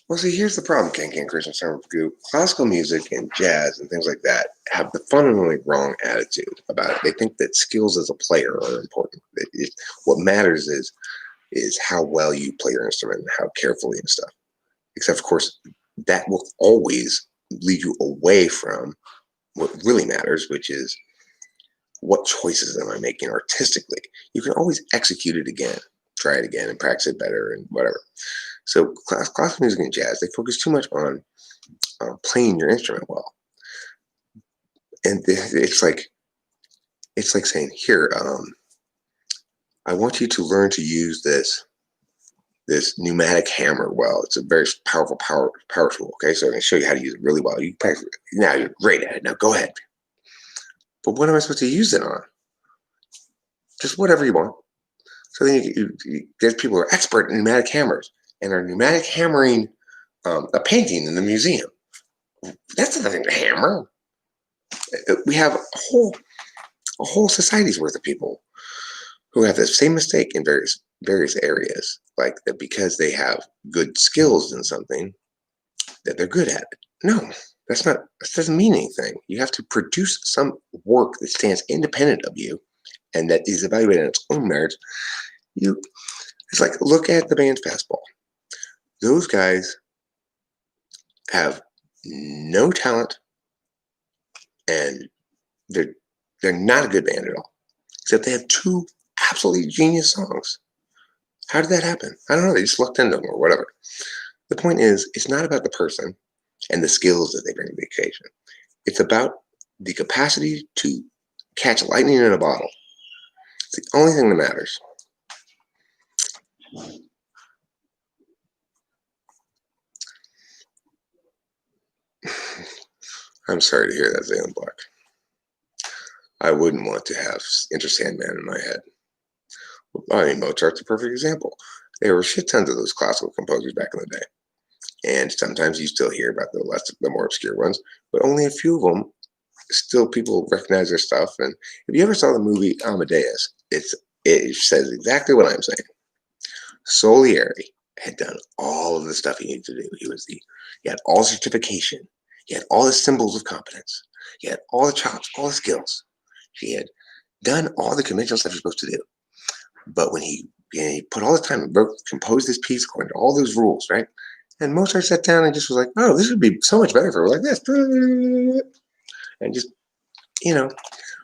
Well, see, here's the problem, King Christian Summer Group. Classical music and jazz and things like that have the fundamentally wrong attitude about it. They think that skills as a player are important. What matters is how well you play your instrument and how carefully and stuff. Except, of course, that will always lead you away from what really matters, which is what choices am I making artistically? You can always execute it again, try it again, and practice it better and whatever. So classical music and jazz, they focus too much on playing your instrument well. And it's like saying, here, I want you to learn to use this pneumatic hammer well. It's a very powerful power tool. Okay, so I'm going to show you how to use it really well. You practice it. Now you're great at it. Now go ahead. But what am I supposed to use it on? Just whatever you want. So then there's people who are expert in pneumatic hammers and are pneumatic hammering a painting in the museum. That's nothing to hammer. We have a whole society's worth of people who have the same mistake in various areas, like that because they have good skills in something that they're good at it. No, that doesn't mean anything. You have to produce some work that stands independent of you and that is evaluated on its own merits. It's like, look at the band Fastball. Those guys have no talent and they're not a good band at all. Except they have two absolutely genius songs. How did that happen? I don't know. They just lucked into them or whatever. The point is, it's not about the person and the skills that they bring to the occasion. It's about the capacity to catch lightning in a bottle. It's the only thing that matters. I'm sorry to hear that, Zaylen Black. I wouldn't want to have Enter Sandman in my head. I mean, Mozart's a perfect example. There were shit tons of those classical composers back in the day. And sometimes you still hear about the more obscure ones, but only a few of them still people recognize their stuff. And if you ever saw the movie Amadeus, it says exactly what I'm saying. Salieri had done all of the stuff he needed to do. He had all certification. He had all the symbols of competence. He had all the chops, all the skills. He had done all the conventional stuff you're supposed to do. But when he put all the time and composed this piece according to all those rules, right? And Mozart sat down and just was like, oh, this would be so much better if it were like this. And just,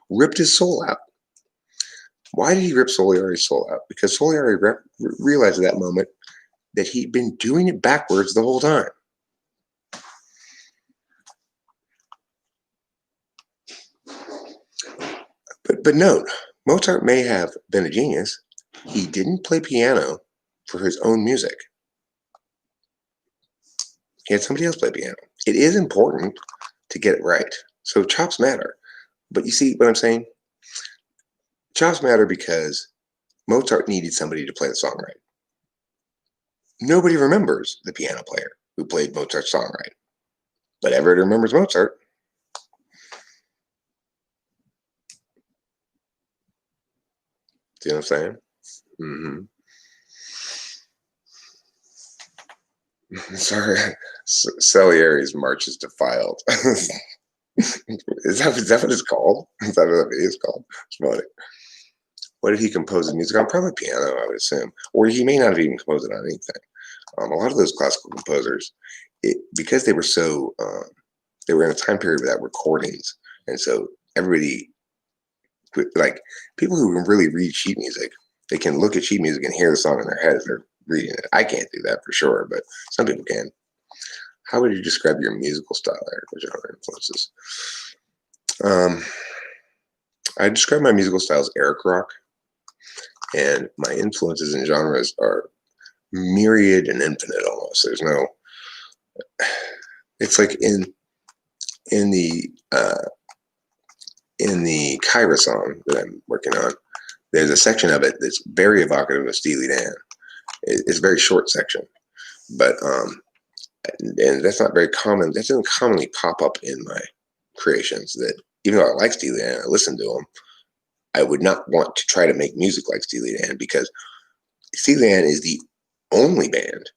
ripped his soul out. Why did he rip Salieri's soul out? Because Salieri realized at that moment that he'd been doing it backwards the whole time. But note, Mozart may have been a genius. He didn't play piano for his own music. He had somebody else play piano. It is important to get it right. So chops matter. But you see what I'm saying? Chops matter because Mozart needed somebody to play the song right. Nobody remembers the piano player who played Mozart's song right. But everybody remembers Mozart. See what I'm saying? Mm-hmm. Sorry, Salieri's March is defiled. Is that what it's called? Is that what it is called? It's funny. What did he compose his music on? Probably piano, I would assume. Or he may not have even composed it on anything. A lot of those classical composers, because they were so, they were in a time period without recordings. And so everybody, like people who can really read sheet music, they can look at sheet music and hear the song in their head as they're reading it. I can't do that for sure, but some people can. How would you describe your musical style, Eric? What genre influences? I describe my musical style as Eric rock, and my influences and genres are myriad and infinite almost. There's no. It's like in the Kyra song that I'm working on. There's a section of it that's very evocative of Steely Dan. It's a very short section, but and that's not very common. That doesn't commonly pop up in my creations. That even though I like Steely Dan, I listen to them, I would not want to try to make music like Steely Dan because Steely Dan is the only band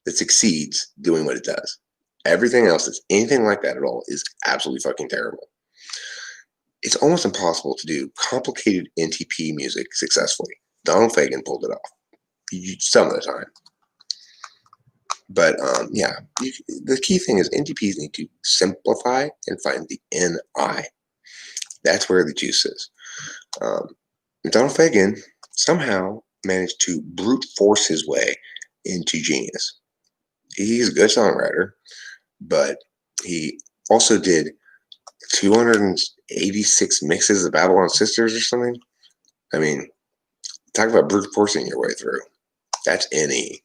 that succeeds doing what it does. Everything else that's anything like that at all is absolutely fucking terrible. It's almost impossible to do complicated NTP music successfully. Donald Fagen pulled it off some of the time. But the key thing is NTPs need to simplify and find the NI. That's where the juice is. Donald Fagen somehow managed to brute force his way into genius. He's a good songwriter, but he also did 286 mixes of Babylon Sisters or something. I mean, talk about brute forcing your way through. That's NE.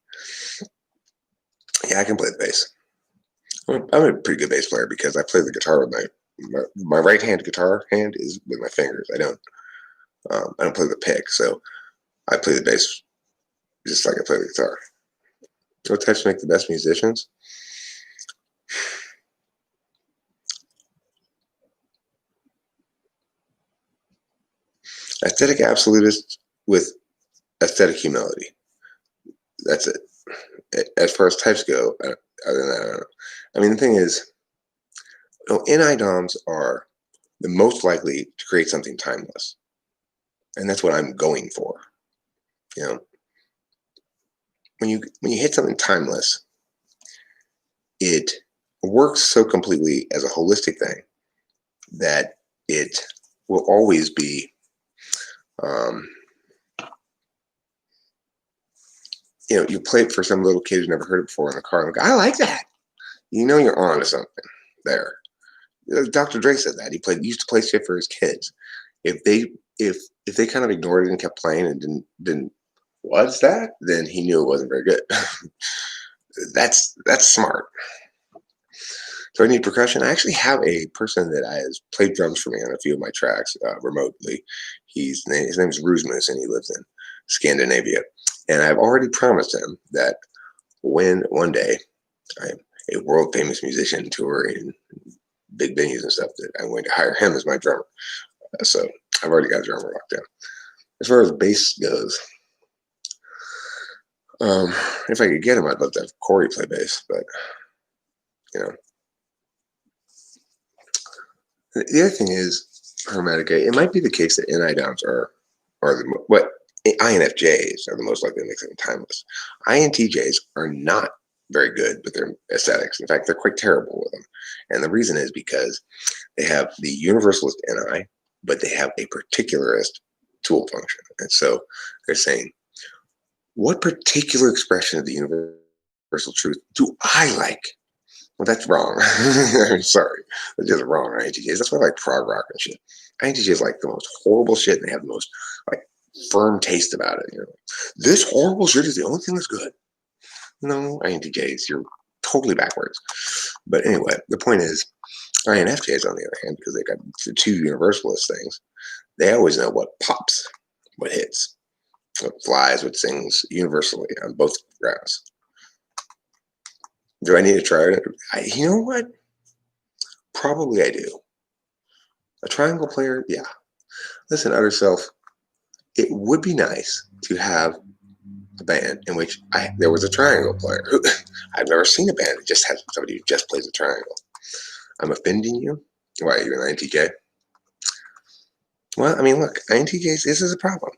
Yeah, I can play the bass. I'm a pretty good bass player because I play the guitar with my right hand guitar hand is with my fingers. I don't play the pick, so I play the bass just like I play the guitar. What types make the best musicians? Aesthetic absolutist with aesthetic humility. That's it. As far as types go, other than that, I don't know. I mean, the thing is, NI-DOMs are the most likely to create something timeless. And that's what I'm going for. You know, when you hit something timeless, it works so completely as a holistic thing that it will always be you play it for some little kid who's never heard it before in the car, like, I like that. You know you're on to something there. Dr. Dre said that. He used to play shit for his kids. If they kind of ignored it and kept playing and didn't what's that? Then he knew it wasn't very good. That's smart. So I need percussion. I actually have a person that has played drums for me on a few of my tracks remotely. His name is Rusmus, and he lives in Scandinavia. And I've already promised him that when one day I'm a world famous musician touring big venues and stuff, that I'm going to hire him as my drummer. So I've already got a drummer locked down. As far as bass goes, if I could get him, I'd love to have Corey play bass, but you know. The other thing is, Hermetica, it might be the case that NI-DOMs are what INFJs are the most likely to make something timeless. INTJs are not very good with their aesthetics. In fact, they're quite terrible with them. And the reason is because they have the universalist NI, but they have a particularist tool function. And so they're saying, what particular expression of the universal truth do I like? Well, that's wrong. I'm sorry. That's just wrong, INTJs. That's why I like prog rock and shit. INTJs like the most horrible shit, and they have the most like firm taste about it. You know, this horrible shit is the only thing that's good. No, INTJs, you're totally backwards. But anyway, the point is, INFJs, on the other hand, because they got the two universalist things, they always know what pops, what hits, what flies, what sings universally on both grounds. Do I need to try it? You know what? Probably I do. A triangle player? Yeah. Listen, Utter Self, it would be nice to have a band in which there was a triangle player. I've never seen a band that just has somebody who just plays a triangle. I'm offending you? Why, you're an INTJ? Well, I mean, look, INTJs, this is a problem.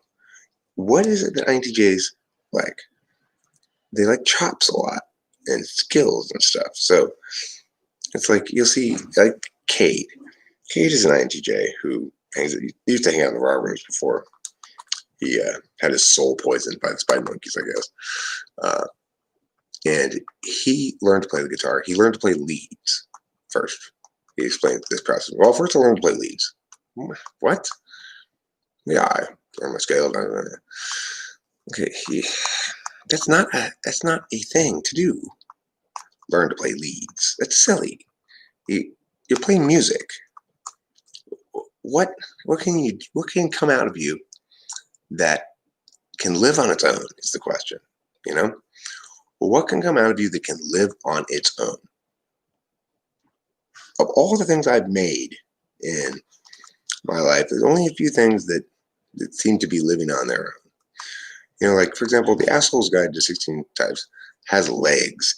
What is it that INTJs like? They like chops a lot and skills and stuff. So it's like you'll see, like Cade. Cade is an INTJ who he used to hang out in the raw rooms before he had his soul poisoned by the spider monkeys, I guess. And he learned to play the guitar. He learned to play leads first. He explained this process. Well, first I learned to play leads. What? Yeah, I learned my scale. Okay, that's not a thing to do. Learn to play leads. That's silly. You're playing music. What can come out of you that can live on its own is the question. You know, what can come out of you that can live on its own? Of all the things I've made in my life, there's only a few things that seem to be living on their own. You know, like for example, the Asshole's Guide to 16 Types has legs.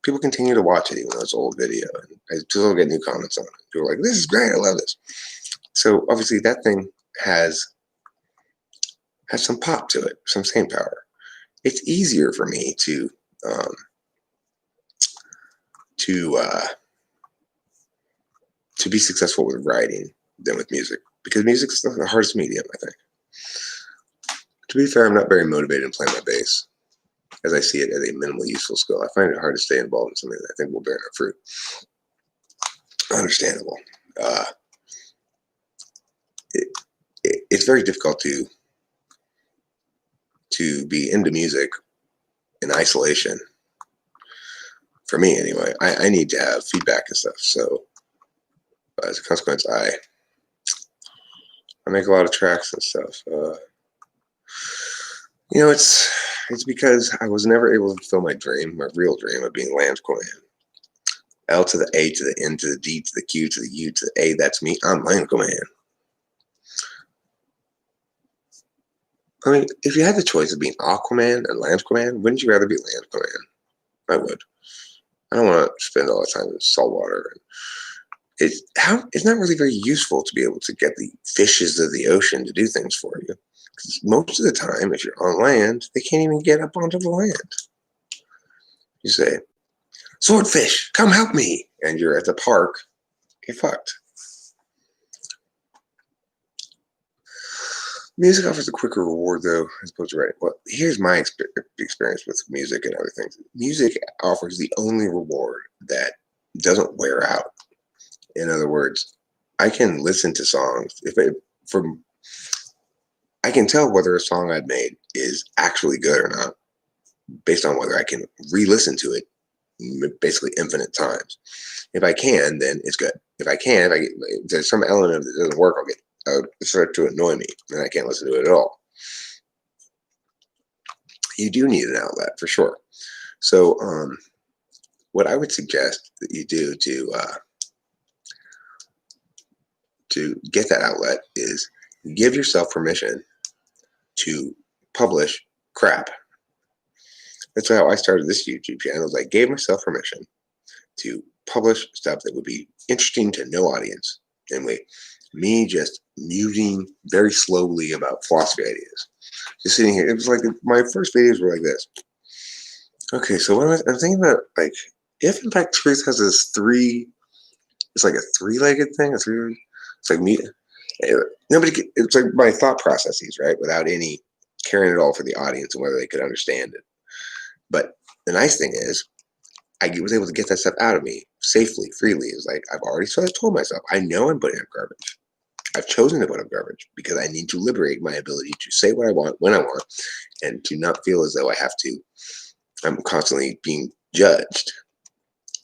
People continue to watch it even though it's an old video, and I still get new comments on it. People are like, "This is great, I love this." So obviously, that thing has some pop to it, some staying power. It's easier for me to be successful with writing than with music, because music is the hardest medium, I think. To be fair, I'm not very motivated in playing my bass, as I see it as a minimally useful skill. I find it hard to stay involved in something that I think will bear no fruit. Understandable. It's very difficult to be into music in isolation. For me, anyway, I need to have feedback and stuff. So, as a consequence, I make a lot of tracks and stuff. You know, it's because I was never able to fulfill my real dream of being Lance Coyan. L to the A to the N to the D to the Q to the U to the A. That's me. I'm Lance Coyan. I mean, if you had the choice of being Aquaman and Landsquaman, wouldn't you rather be Landsquaman? I would. I don't want to spend all the time in salt water. It's not really very useful to be able to get the fishes of the ocean to do things for you. Because most of the time, if you're on land, they can't even get up onto the land. You say, "Swordfish, come help me," and you're at the park, you're fucked. Music offers a quicker reward, though, as opposed to writing. Well, here's my experience with music and everything. Music offers the only reward that doesn't wear out. In other words, I can listen to songs from. I can tell whether a song I've made is actually good or not based on whether I can re-listen to it basically infinite times. If I can, then it's good. If I can, if there's some element of it that doesn't work, it'll start to annoy me, and I can't listen to it at all. You do need an outlet for sure. So, what I would suggest that you do to get that outlet is give yourself permission to publish crap. That's how I started this YouTube channel. I gave myself permission to publish stuff that would be interesting to no audience. Anyway, me just musing very slowly about philosophy ideas. Just sitting here. It was like my first videos were like this. Okay, so I'm thinking about, like, if in fact truth has this it's like a three-legged thing. It's like me. It's like my thought processes, right? Without any caring at all for the audience and whether they could understand it. But the nice thing is, I was able to get that stuff out of me safely, freely. It was like I've already sort of told myself, I know I'm putting up garbage. I've chosen to put up garbage because I need to liberate my ability to say what I want when I want, and to not feel as though I'm constantly being judged.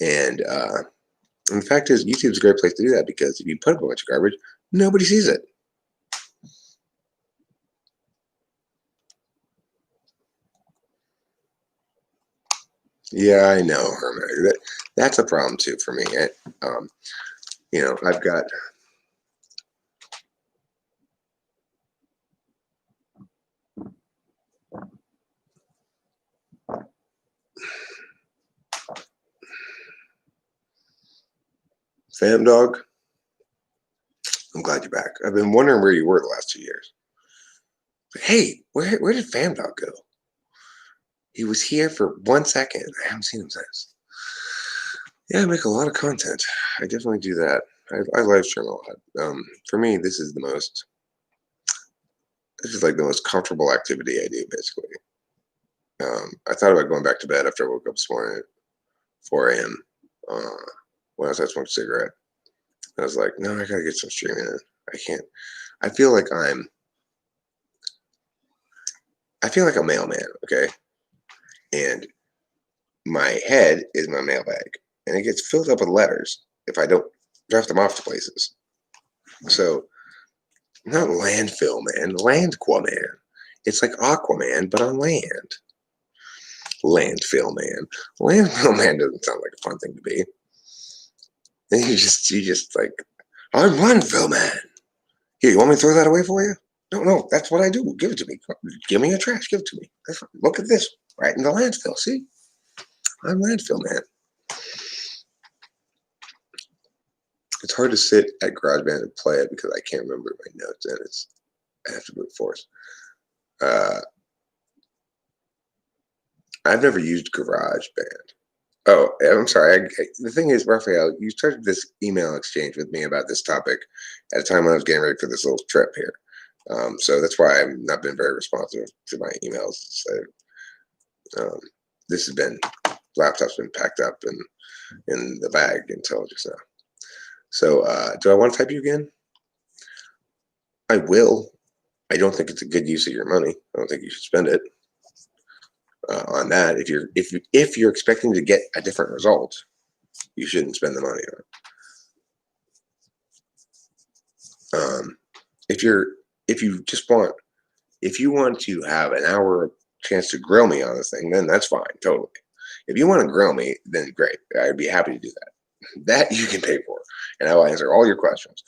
And the fact is, YouTube's a great place to do that because if you put up a bunch of garbage, nobody sees it. Yeah, I know, Herman. That's a problem too for me. I've got Fam Dog. I'm glad you're back. I've been wondering where you were the last 2 years. Hey, where did Fam Dog go? He was here for 1 second. I haven't seen him since. Yeah, I make a lot of content. I definitely do that. I live stream a lot. For me, this is like the most comfortable activity I do, basically. I thought about going back to bed after I woke up this morning at 4 a.m. When I was smoking a cigarette. I was like, no, I gotta get some streaming in. I can't. I feel like a mailman, okay? And my head is my mailbag, and it gets filled up with letters if I don't draft them off to places. So, not landfill man, Landquaman. It's like Aquaman, but on land. Landfill man. Landfill man doesn't sound like a fun thing to be. And you just like, I'm landfill man. Here, you want me to throw that away for you? No, that's what I do. Give it to me. Give me your trash. Give it to me. Look at this. Right in the landfill. See? I'm landfill man. It's hard to sit at GarageBand and play it because I can't remember my notes, and I have to brute force. I've never used GarageBand. Oh, I'm sorry. The thing is, Raphael, you started this email exchange with me about this topic at a time when I was getting ready for this little trip here. So that's why I've not been very responsive to my emails. So, laptop's been packed up and in the bag until just now. So, do I want to type you again? I will. I don't think it's a good use of your money. I don't think you should spend it on that. If you're expecting to get a different result, you shouldn't spend the money on it. If you want to have an hour chance to grill me on this thing, then that's fine, totally. If you want to grill me, then great. I'd be happy to do that. That you can pay for, and I will answer all your questions.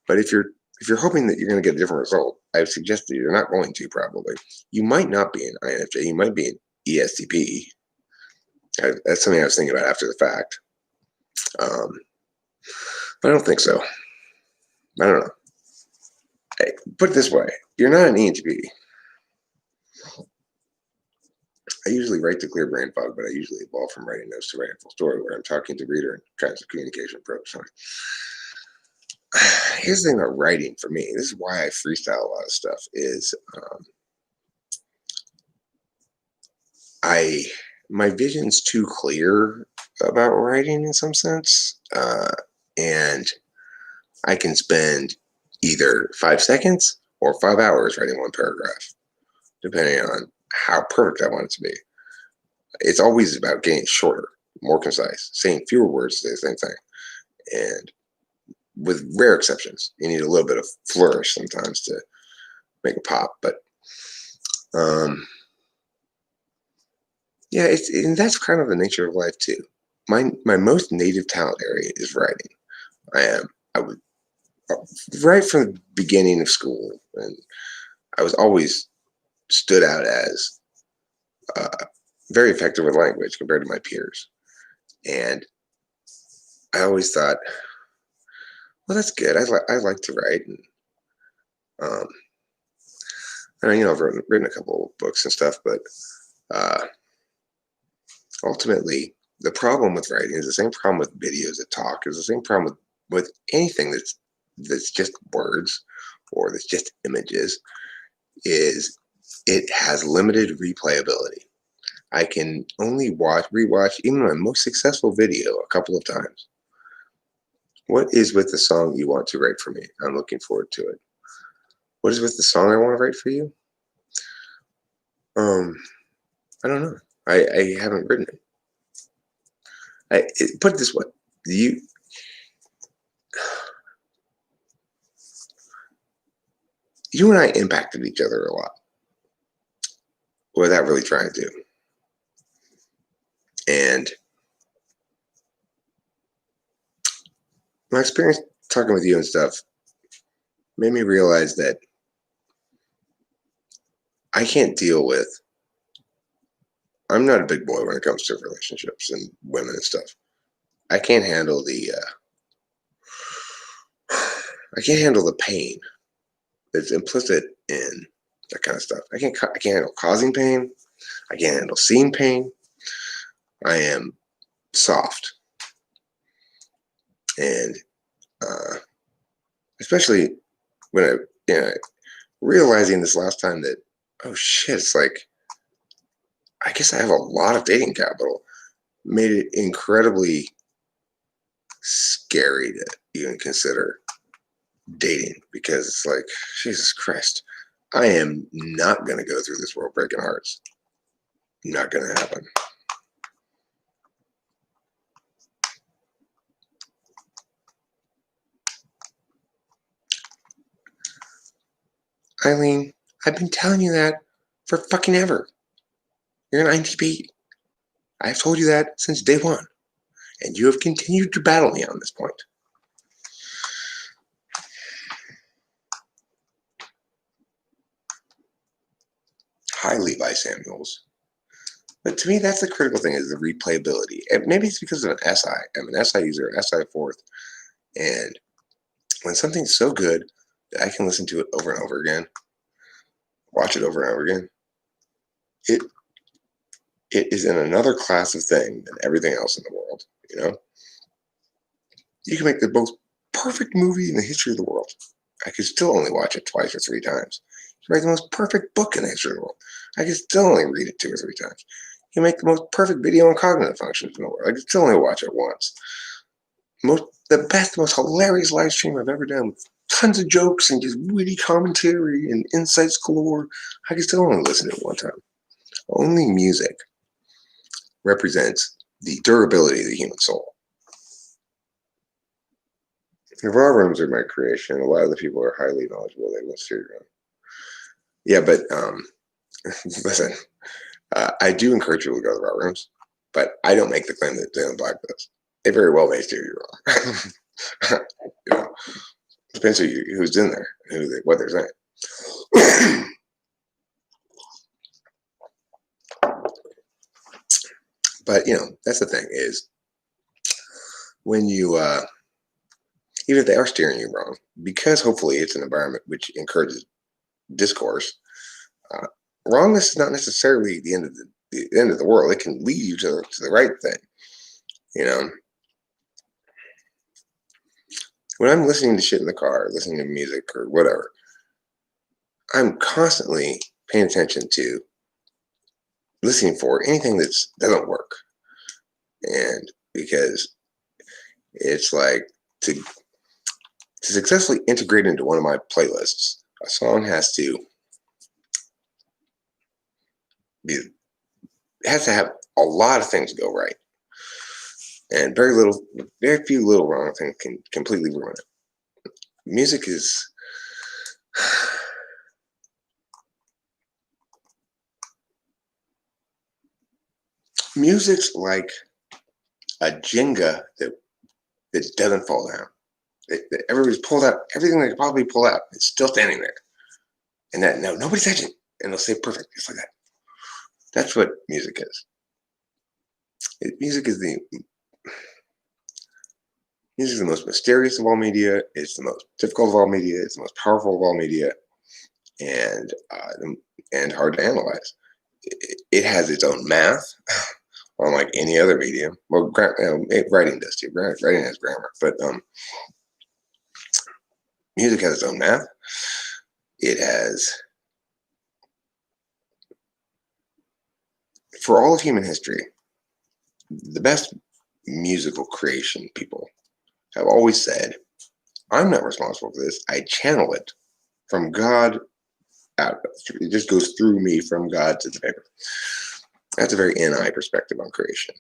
But if you're hoping that you're going to get a different result, I've suggested you're not going to probably. You might not be an INFJ. You might be an ESTP. That's something I was thinking about after the fact. But I don't think so. I don't know. Hey, put it this way. You're not an ENTP. I usually write to clear brain fog, but I usually evolve from writing notes to writing a full story where I'm talking to reader and kinds of communication approach. Here's the thing about writing for me. This is why I freestyle a lot of stuff. Is my vision's too clear about writing in some sense, and I can spend either 5 seconds or 5 hours writing one paragraph, depending on how perfect I want it to be. It's always about getting shorter, more concise, saying fewer words to the same thing, and with rare exceptions, you need a little bit of flourish sometimes to make it pop. But yeah, and that's kind of the nature of life too. My most native talent area is writing. I would right from the beginning of school, and I was always stood out as very effective with language compared to my peers. And I always thought, well, that's good. I like to write, and I've written a couple of books and stuff, but ultimately, the problem with writing is the same problem with videos that talk. Is the same problem with anything that's just words or that's just images. Is it has limited replayability. I can only rewatch even my most successful video a couple of times. What is with the song you want to write for me? I'm looking forward to it. What is with the song I want to write for you? I don't know. I haven't written it. Put it this way. You and I impacted each other a lot without really trying to. And my experience talking with you and stuff made me realize that I can't deal with. I'm not a big boy when it comes to relationships and women and stuff. I can't handle the pain that's implicit in that kind of stuff. I can't handle causing pain. I can't handle seeing pain. I am soft, and especially when realizing this last time that, oh shit, it's like, I guess I have a lot of dating capital, made it incredibly scary to even consider dating, because it's like, Jesus Christ, I am not going to go through this world breaking hearts. Not going to happen. Eileen, I've been telling you that for fucking ever. You're an INTP. I've told you that since day one, and you have continued to battle me on this point. Hi, Levi Samuels. But to me, that's the critical thing, is the replayability. And maybe it's because of an SI. I'm an SI user, SI fourth. And when something's so good that I can listen to it over and over again, watch it over and over again, it is in another class of thing than everything else in the world, You can make the most perfect movie in the history of the world. I could still only watch it twice or 3 times. You can make the most perfect book in the history of the world. I could still only read it 2 or 3 times. You make the most perfect video on cognitive functions in the world. I could still only watch it once. The best, most hilarious live stream I've ever done, with tons of jokes and just witty commentary and insights galore, I could still only listen to it one time. Only music represents the durability of the human soul. The raw rooms are my creation. A lot of the people are highly knowledgeable. They will steer you around. Yeah, but listen, I do encourage people to go to the raw rooms, but I don't make the claim that Dylan Black does. They very well may steer you wrong. Depends who's in there, what they're saying. But that's the thing is when you even if they are steering you wrong, because hopefully it's an environment which encourages discourse. Uh, Wrongness is not necessarily the end of the world. It can lead you to the right thing. You know, when I'm listening to shit in the car, listening to music or whatever, I'm constantly paying attention to listening for anything that doesn't work, and because it's like to successfully integrate into one of my playlists, a song has to be it has to have a lot of things go right, and very few little wrong things can completely ruin it. Music is music's like a Jenga that doesn't fall down. Everybody's pulled out everything they could probably pull out. It's still standing there, and that no nobody's touching, and they'll stay perfect just like that. That's what music is. Music is the most mysterious of all media. It's the most difficult of all media. It's the most powerful of all media, and hard to analyze. It has its own math, unlike any other medium. Well, writing does too. Writing has grammar, but music has its own math. It has, for all of human history, the best musical creation people have always said, I'm not responsible for this. I channel it from God out. It just goes through me from God to the paper. That's a very NI perspective on creation.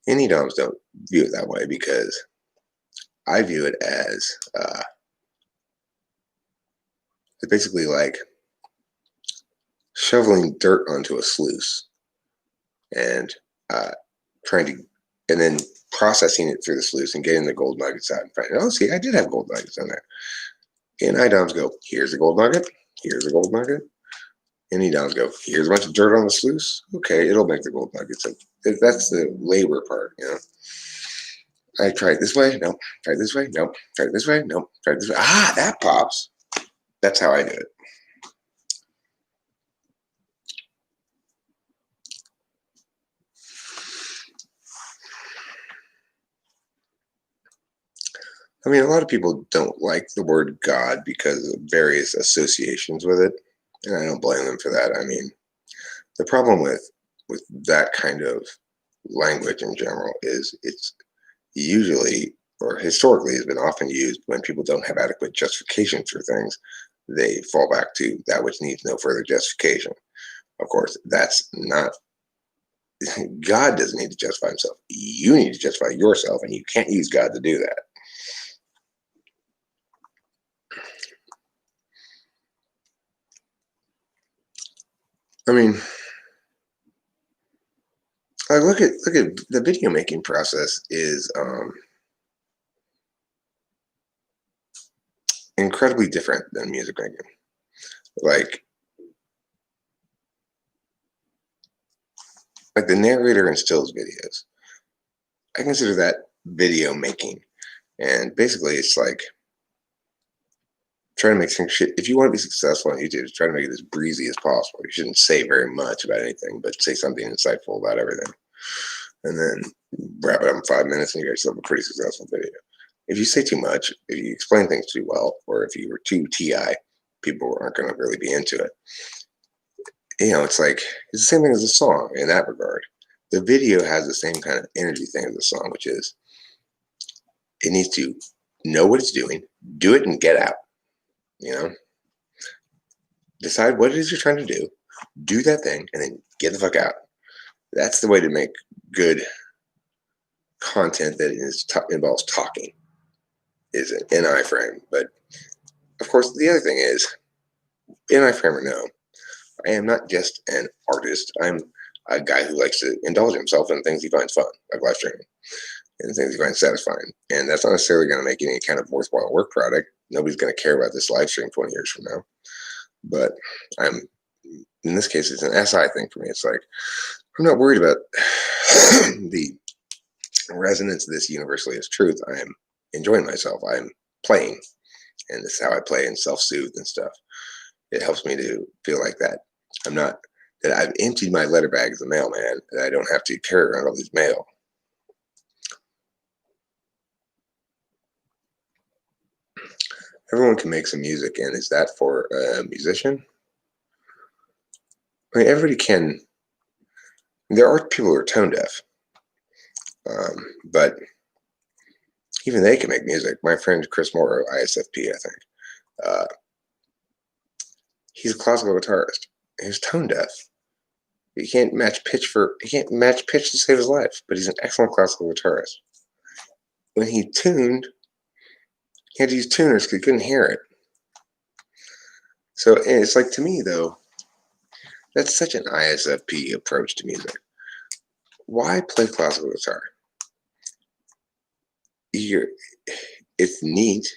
Any DOMs don't view it that way because I view it as it's basically like shoveling dirt onto a sluice and trying to, and then processing it through the sluice and getting the gold nuggets out and finding, oh, see, I did have gold nuggets on there. And IDOMs go, here's a gold nugget, here's a gold nugget. And IDOMs go, here's a bunch of dirt on the sluice. Okay, it'll make the gold nuggets. That's the labor part, I tried this way, nope. Tried this way, nope. Tried this way, nope. Tried this way. Ah, that pops. That's how I do it. I mean, a lot of people don't like the word God because of various associations with it, and I don't blame them for that. I mean, the problem with that kind of language in general is it's usually or historically has been often used when people don't have adequate justification for things. They fall back to that which needs no further justification. Of course, that's not God doesn't need to justify himself. You need to justify yourself, and you can't use God to do that. I mean, look at the video making process is incredibly different than music making. Like the narrator in stills videos, I consider that video making, and basically it's like trying to make things shit. If you want to be successful on YouTube, try to make it as breezy as possible. You shouldn't say very much about anything, but say something insightful about everything, and then wrap it up in 5 minutes, and you got yourself a pretty successful video. If you say too much, if you explain things too well, or if you were too TI, people aren't going to really be into it. It's like it's the same thing as a song in that regard. The video has the same kind of energy thing as the song, which is it needs to know what it's doing, do it, and get out. Decide what it is you're trying to do that thing, and then get the fuck out. That's the way to make good content that involves talking. Is an NI frame, but of course the other thing is NI frame or no, I am not just an artist. I'm a guy who likes to indulge himself in things he finds fun, like live streaming, and things he finds satisfying. And that's not necessarily going to make any kind of worthwhile work product. Nobody's going to care about this live stream 20 years from now. But I'm in this case, it's an SI thing for me. It's like I'm not worried about the resonance of this universally as truth. I am enjoying myself. I'm playing, and this is how I play and self-soothe and stuff. It helps me to feel like that. I'm not that I've emptied my letter bag as a mailman, that I don't have to carry around all this mail. Everyone can make some music, and is that for a musician? I mean, everybody can. There are people who are tone deaf, but even they can make music. My friend Chris Morrow, ISFP, I think, uh, he's a classical guitarist. He's tone deaf. He can't match pitch to save his life, but he's an excellent classical guitarist. When he tuned, he had to use tuners because he couldn't hear it. So it's like, to me though, that's such an ISFP approach to music. Why play classical guitar? It's neat,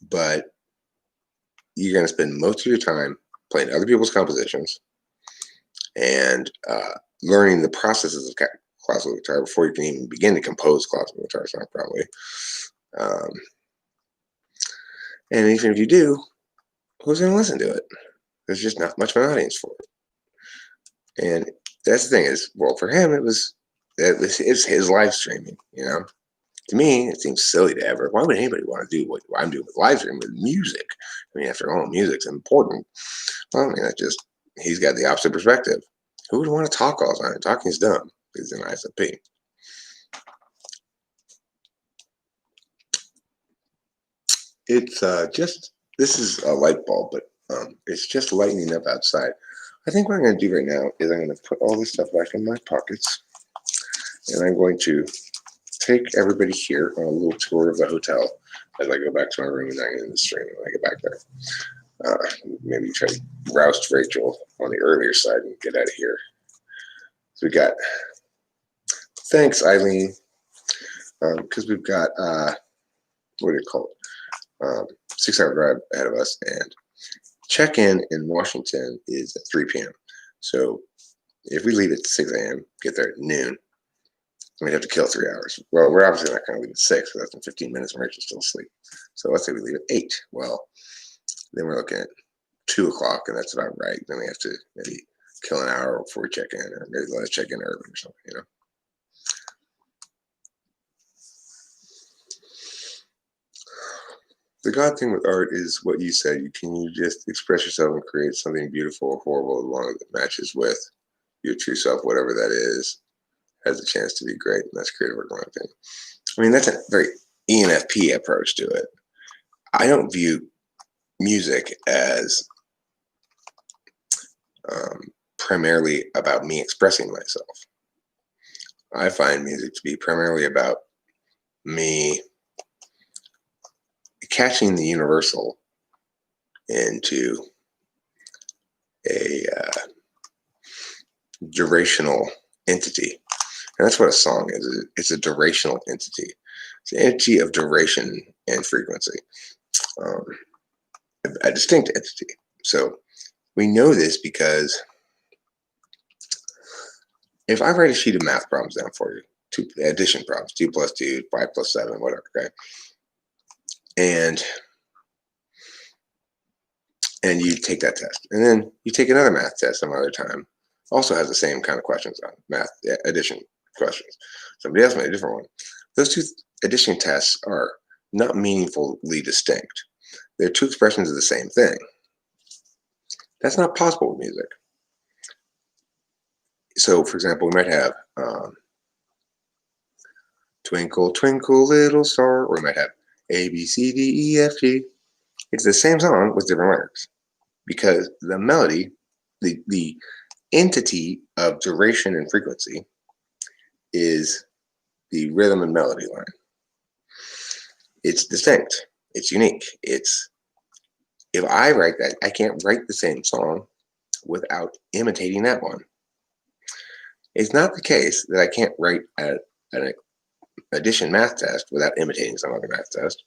but you're going to spend most of your time playing other people's compositions and learning the processes of classical guitar before you can even begin to compose classical guitar song, probably. And even if you do, who's going to listen to it? There's just not much of an audience for it. And that's the thing is, well, for him, it's his live streaming, you know? To me, it seems silly to ever. Why would anybody want to do what I'm doing with live streaming with music? I mean, after all, music's important. Well, I mean, that's just, he's got the opposite perspective. Who would want to talk all the time? Talking is dumb. He's an ISFP. It's this is a light bulb, but it's just lightening up outside. I think what I'm going to do right now is I'm going to put all this stuff back in my pockets, and I'm going to take everybody here on a little tour of the hotel as I go back to my room and I'm in the stream when I get back there. Maybe try to roust Rachel on the earlier side and get out of here. So we got, thanks Eileen, because we've got, what do you call it? 6-hour drive ahead of us, and check-in in Washington is at 3 p.m. So if we leave at 6 a.m., get there at noon, we'd have to kill 3 hours. Well, we're obviously not going to leave at 6 because that's in 15 minutes and Rachel's still asleep. So let's say we leave at 8. Well, then we're looking at 2 o'clock, and that's about right. Then we have to maybe kill an hour before we check in, or maybe let us check in early or something, you know? The God thing with art is what you said. You just express yourself and create something beautiful or horrible as long as it matches with your true self, whatever that is, has a chance to be great. And that's creative art, in my opinion. I mean, that's a very ENFP approach to it. I don't view music as primarily about me expressing myself. I find music to be primarily about me catching the universal into a durational entity. And that's what a song is. It's a durational entity. It's an entity of duration and frequency, a distinct entity. So we know this because if I write a sheet of math problems down for you, addition problems, 2 plus 2, 5 plus 7, whatever, okay? And you take that test. And then you take another math test some other time. Also has the same kind of questions on math, addition questions. Somebody else made a different one. Those 2 addition tests are not meaningfully distinct. They're 2 expressions of the same thing. That's not possible with music. So, for example, we might have Twinkle, Twinkle, Little Star, or we might have A, B, C, D, E, F, G. It's the same song with different lyrics because the melody, the entity of duration and frequency is the rhythm and melody line. It's distinct. It's unique. If I write that, I can't write the same song without imitating that one. It's not the case that I can't write an addition math test without imitating some other math test.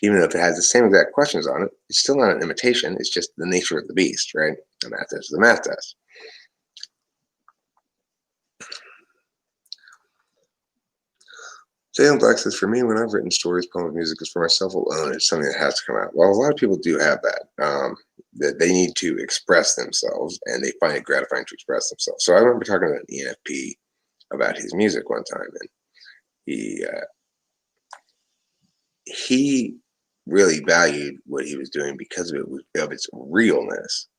Even if it has the same exact questions on it, it's still not an imitation. It's just the nature of the beast, right? The math test is the math test. Salem Black says, for me, when I've written stories, poems, music is for myself alone. It's something that has to come out. Well, a lot of people do have that, that they need to express themselves, and they find it gratifying to express themselves. So I remember talking to an ENFP about his music one time, and he really valued what he was doing because of its realness,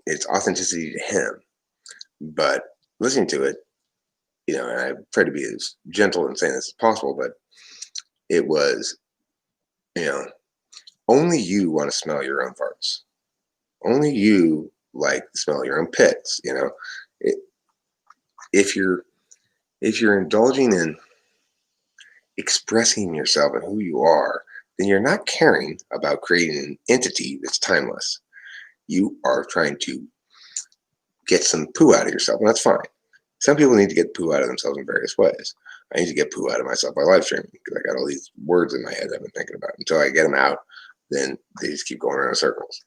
its authenticity to him. But listening to it, and I try to be as gentle in saying this as possible, but it was, only you want to smell your own farts. Only you like the smell of your own pits. If you're indulging in expressing yourself and who you are, then you're not caring about creating an entity that's timeless. You are trying to get some poo out of yourself, and that's fine. Some people need to get poo out of themselves in various ways. I need to get poo out of myself by live streaming because I got all these words in my head I've been thinking about. Until I get them out, then they just keep going around in circles.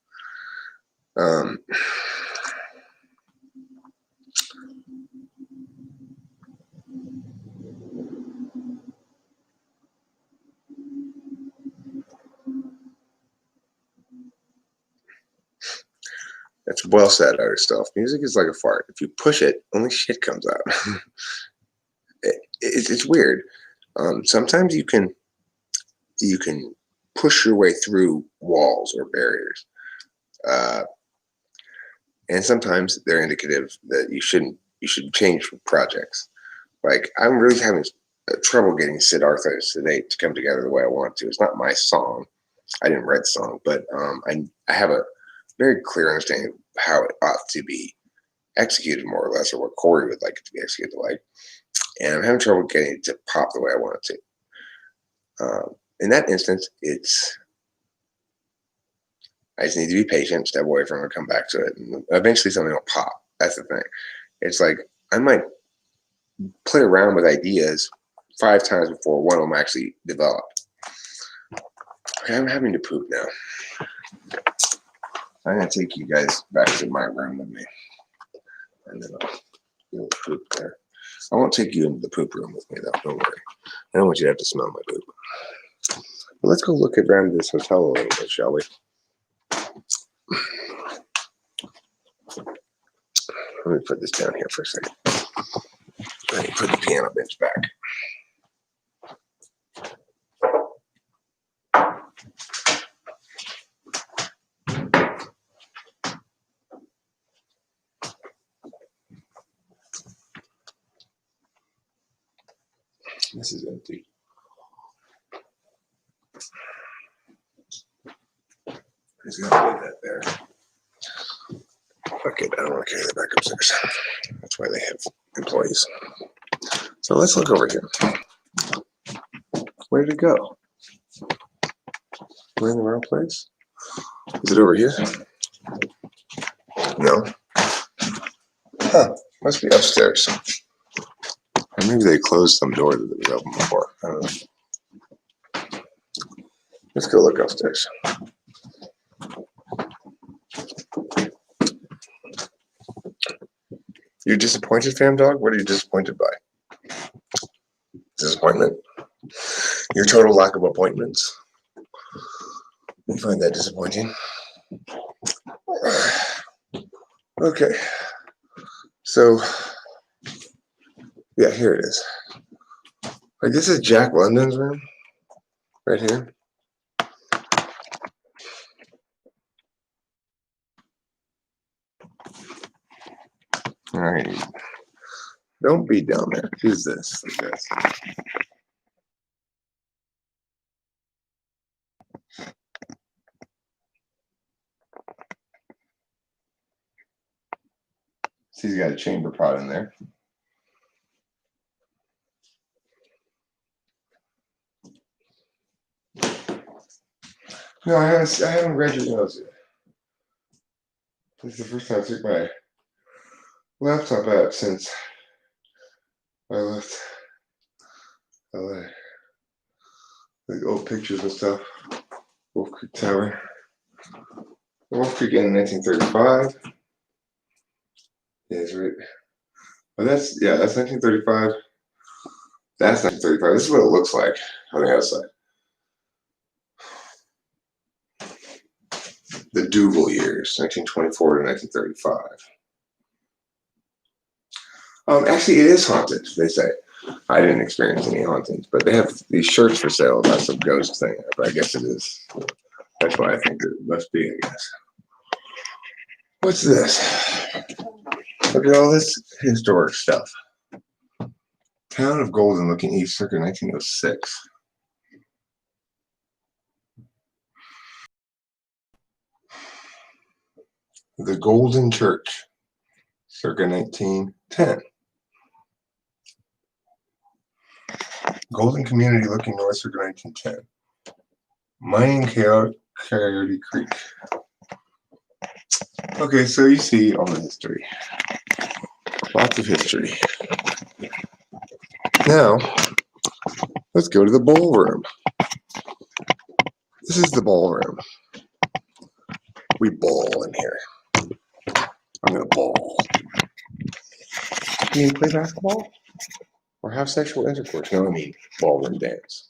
That's well said, other stuff. Music is like a fart. If you push it, only shit comes out. It's weird. Sometimes you can push your way through walls or barriers, and sometimes they're indicative that you should change projects. Like I'm really having trouble getting Siddhartha today to come together the way I want to. It's not my song. I didn't write the song, but I have a very clear understanding of how it ought to be executed, more or less, or what Corey would like it to be executed like. And I'm having trouble getting it to pop the way I want it to. In that instance, I just need to be patient, step away from it, come back to it, and eventually something will pop. That's the thing. It's like I might play around with ideas 5 times before one of them actually develop. Okay, I'm having to poop now. I'm gonna take you guys back to my room with me, and then I'll poop there. I won't take you into the poop room with me though. Don't worry. I don't want you to have to smell my poop. But let's go look around this hotel a little bit, shall we? Let me put this down here for a second. Let me put the piano bench back. This is empty. He's gonna leave that there. Fuck it, I don't want to carry that back upstairs. That's why they have employees. So let's look over here. Where did it go? We're in the wrong place? Is it over here? No. Huh. Must be upstairs. Or maybe they closed some door that was open before. I don't know. Let's go look upstairs. You're disappointed, fam dog? What are you disappointed by? Disappointment? Your total lack of appointments? You find that disappointing? Okay. So, yeah, here it is. Like, this is Jack London's room. Right here. All right. Don't be down there. Who's this? So he's got a chamber pot in there. No, I haven't read your notes yet. This is the first time I took my laptop out since I left LA. Like old pictures and stuff. Wolf Creek Tower. Wolf Creek in 1935. Yes, right. Oh, that's 1935. That's 1935. This is what it looks like on the outside. The Duval years, 1924 to 1935. Actually, it is haunted, they say. I didn't experience any hauntings, but they have these shirts for sale about some ghost thing. But I guess it is. That's why I think it must be, I guess. What's this? Look at all this historic stuff. Town of Golden looking east, circa 1906. The Golden Church, circa 1910. Golden Community looking north, circa 1910. Mining Coyote Creek. Okay, so you see all the history. Lots of history. Now, let's go to the ballroom. This is the ballroom. We ball in here. I'm gonna ball. You mean play basketball? Or have sexual intercourse? No, I mean ballroom dance.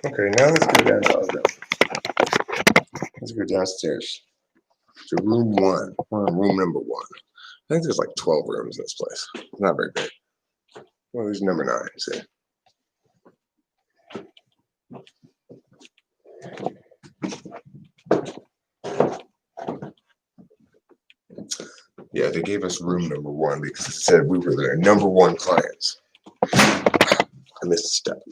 Okay, now let's go down to our room. Let's go downstairs to room 1. We're in room number 1. I think there's like 12 rooms in this place. It's not very big. Well, there's number 9, see? Yeah, they gave us room number 1 because it said we were their number 1 clients. I missed a step.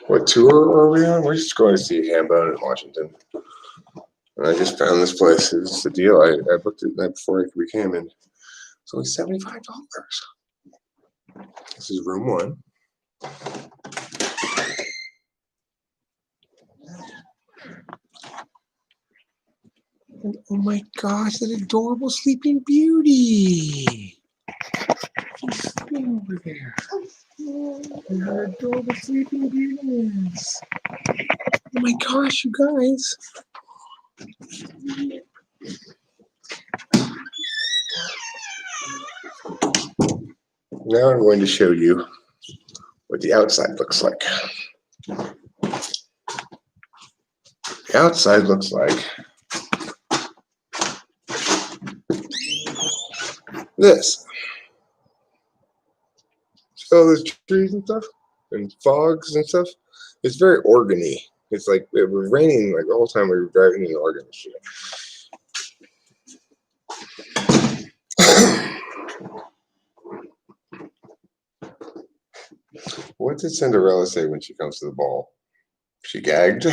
What tour are we on? We're just going to see Hambone in Washington. And I just found this place. It's a deal. I booked it the night before we came in. It's only $75. This is room 1. And oh my gosh, that adorable Sleeping Beauty. She's sleeping over there. And her adorable Sleeping Beauty is. Oh my gosh, you guys. Now I'm going to show you what the outside looks like. The outside looks like this. See all those trees and stuff? And fogs and stuff? It's very organ-y. It's like it was raining like the whole time we were driving in Oregon. What did Cinderella say when she comes to the ball? She gagged.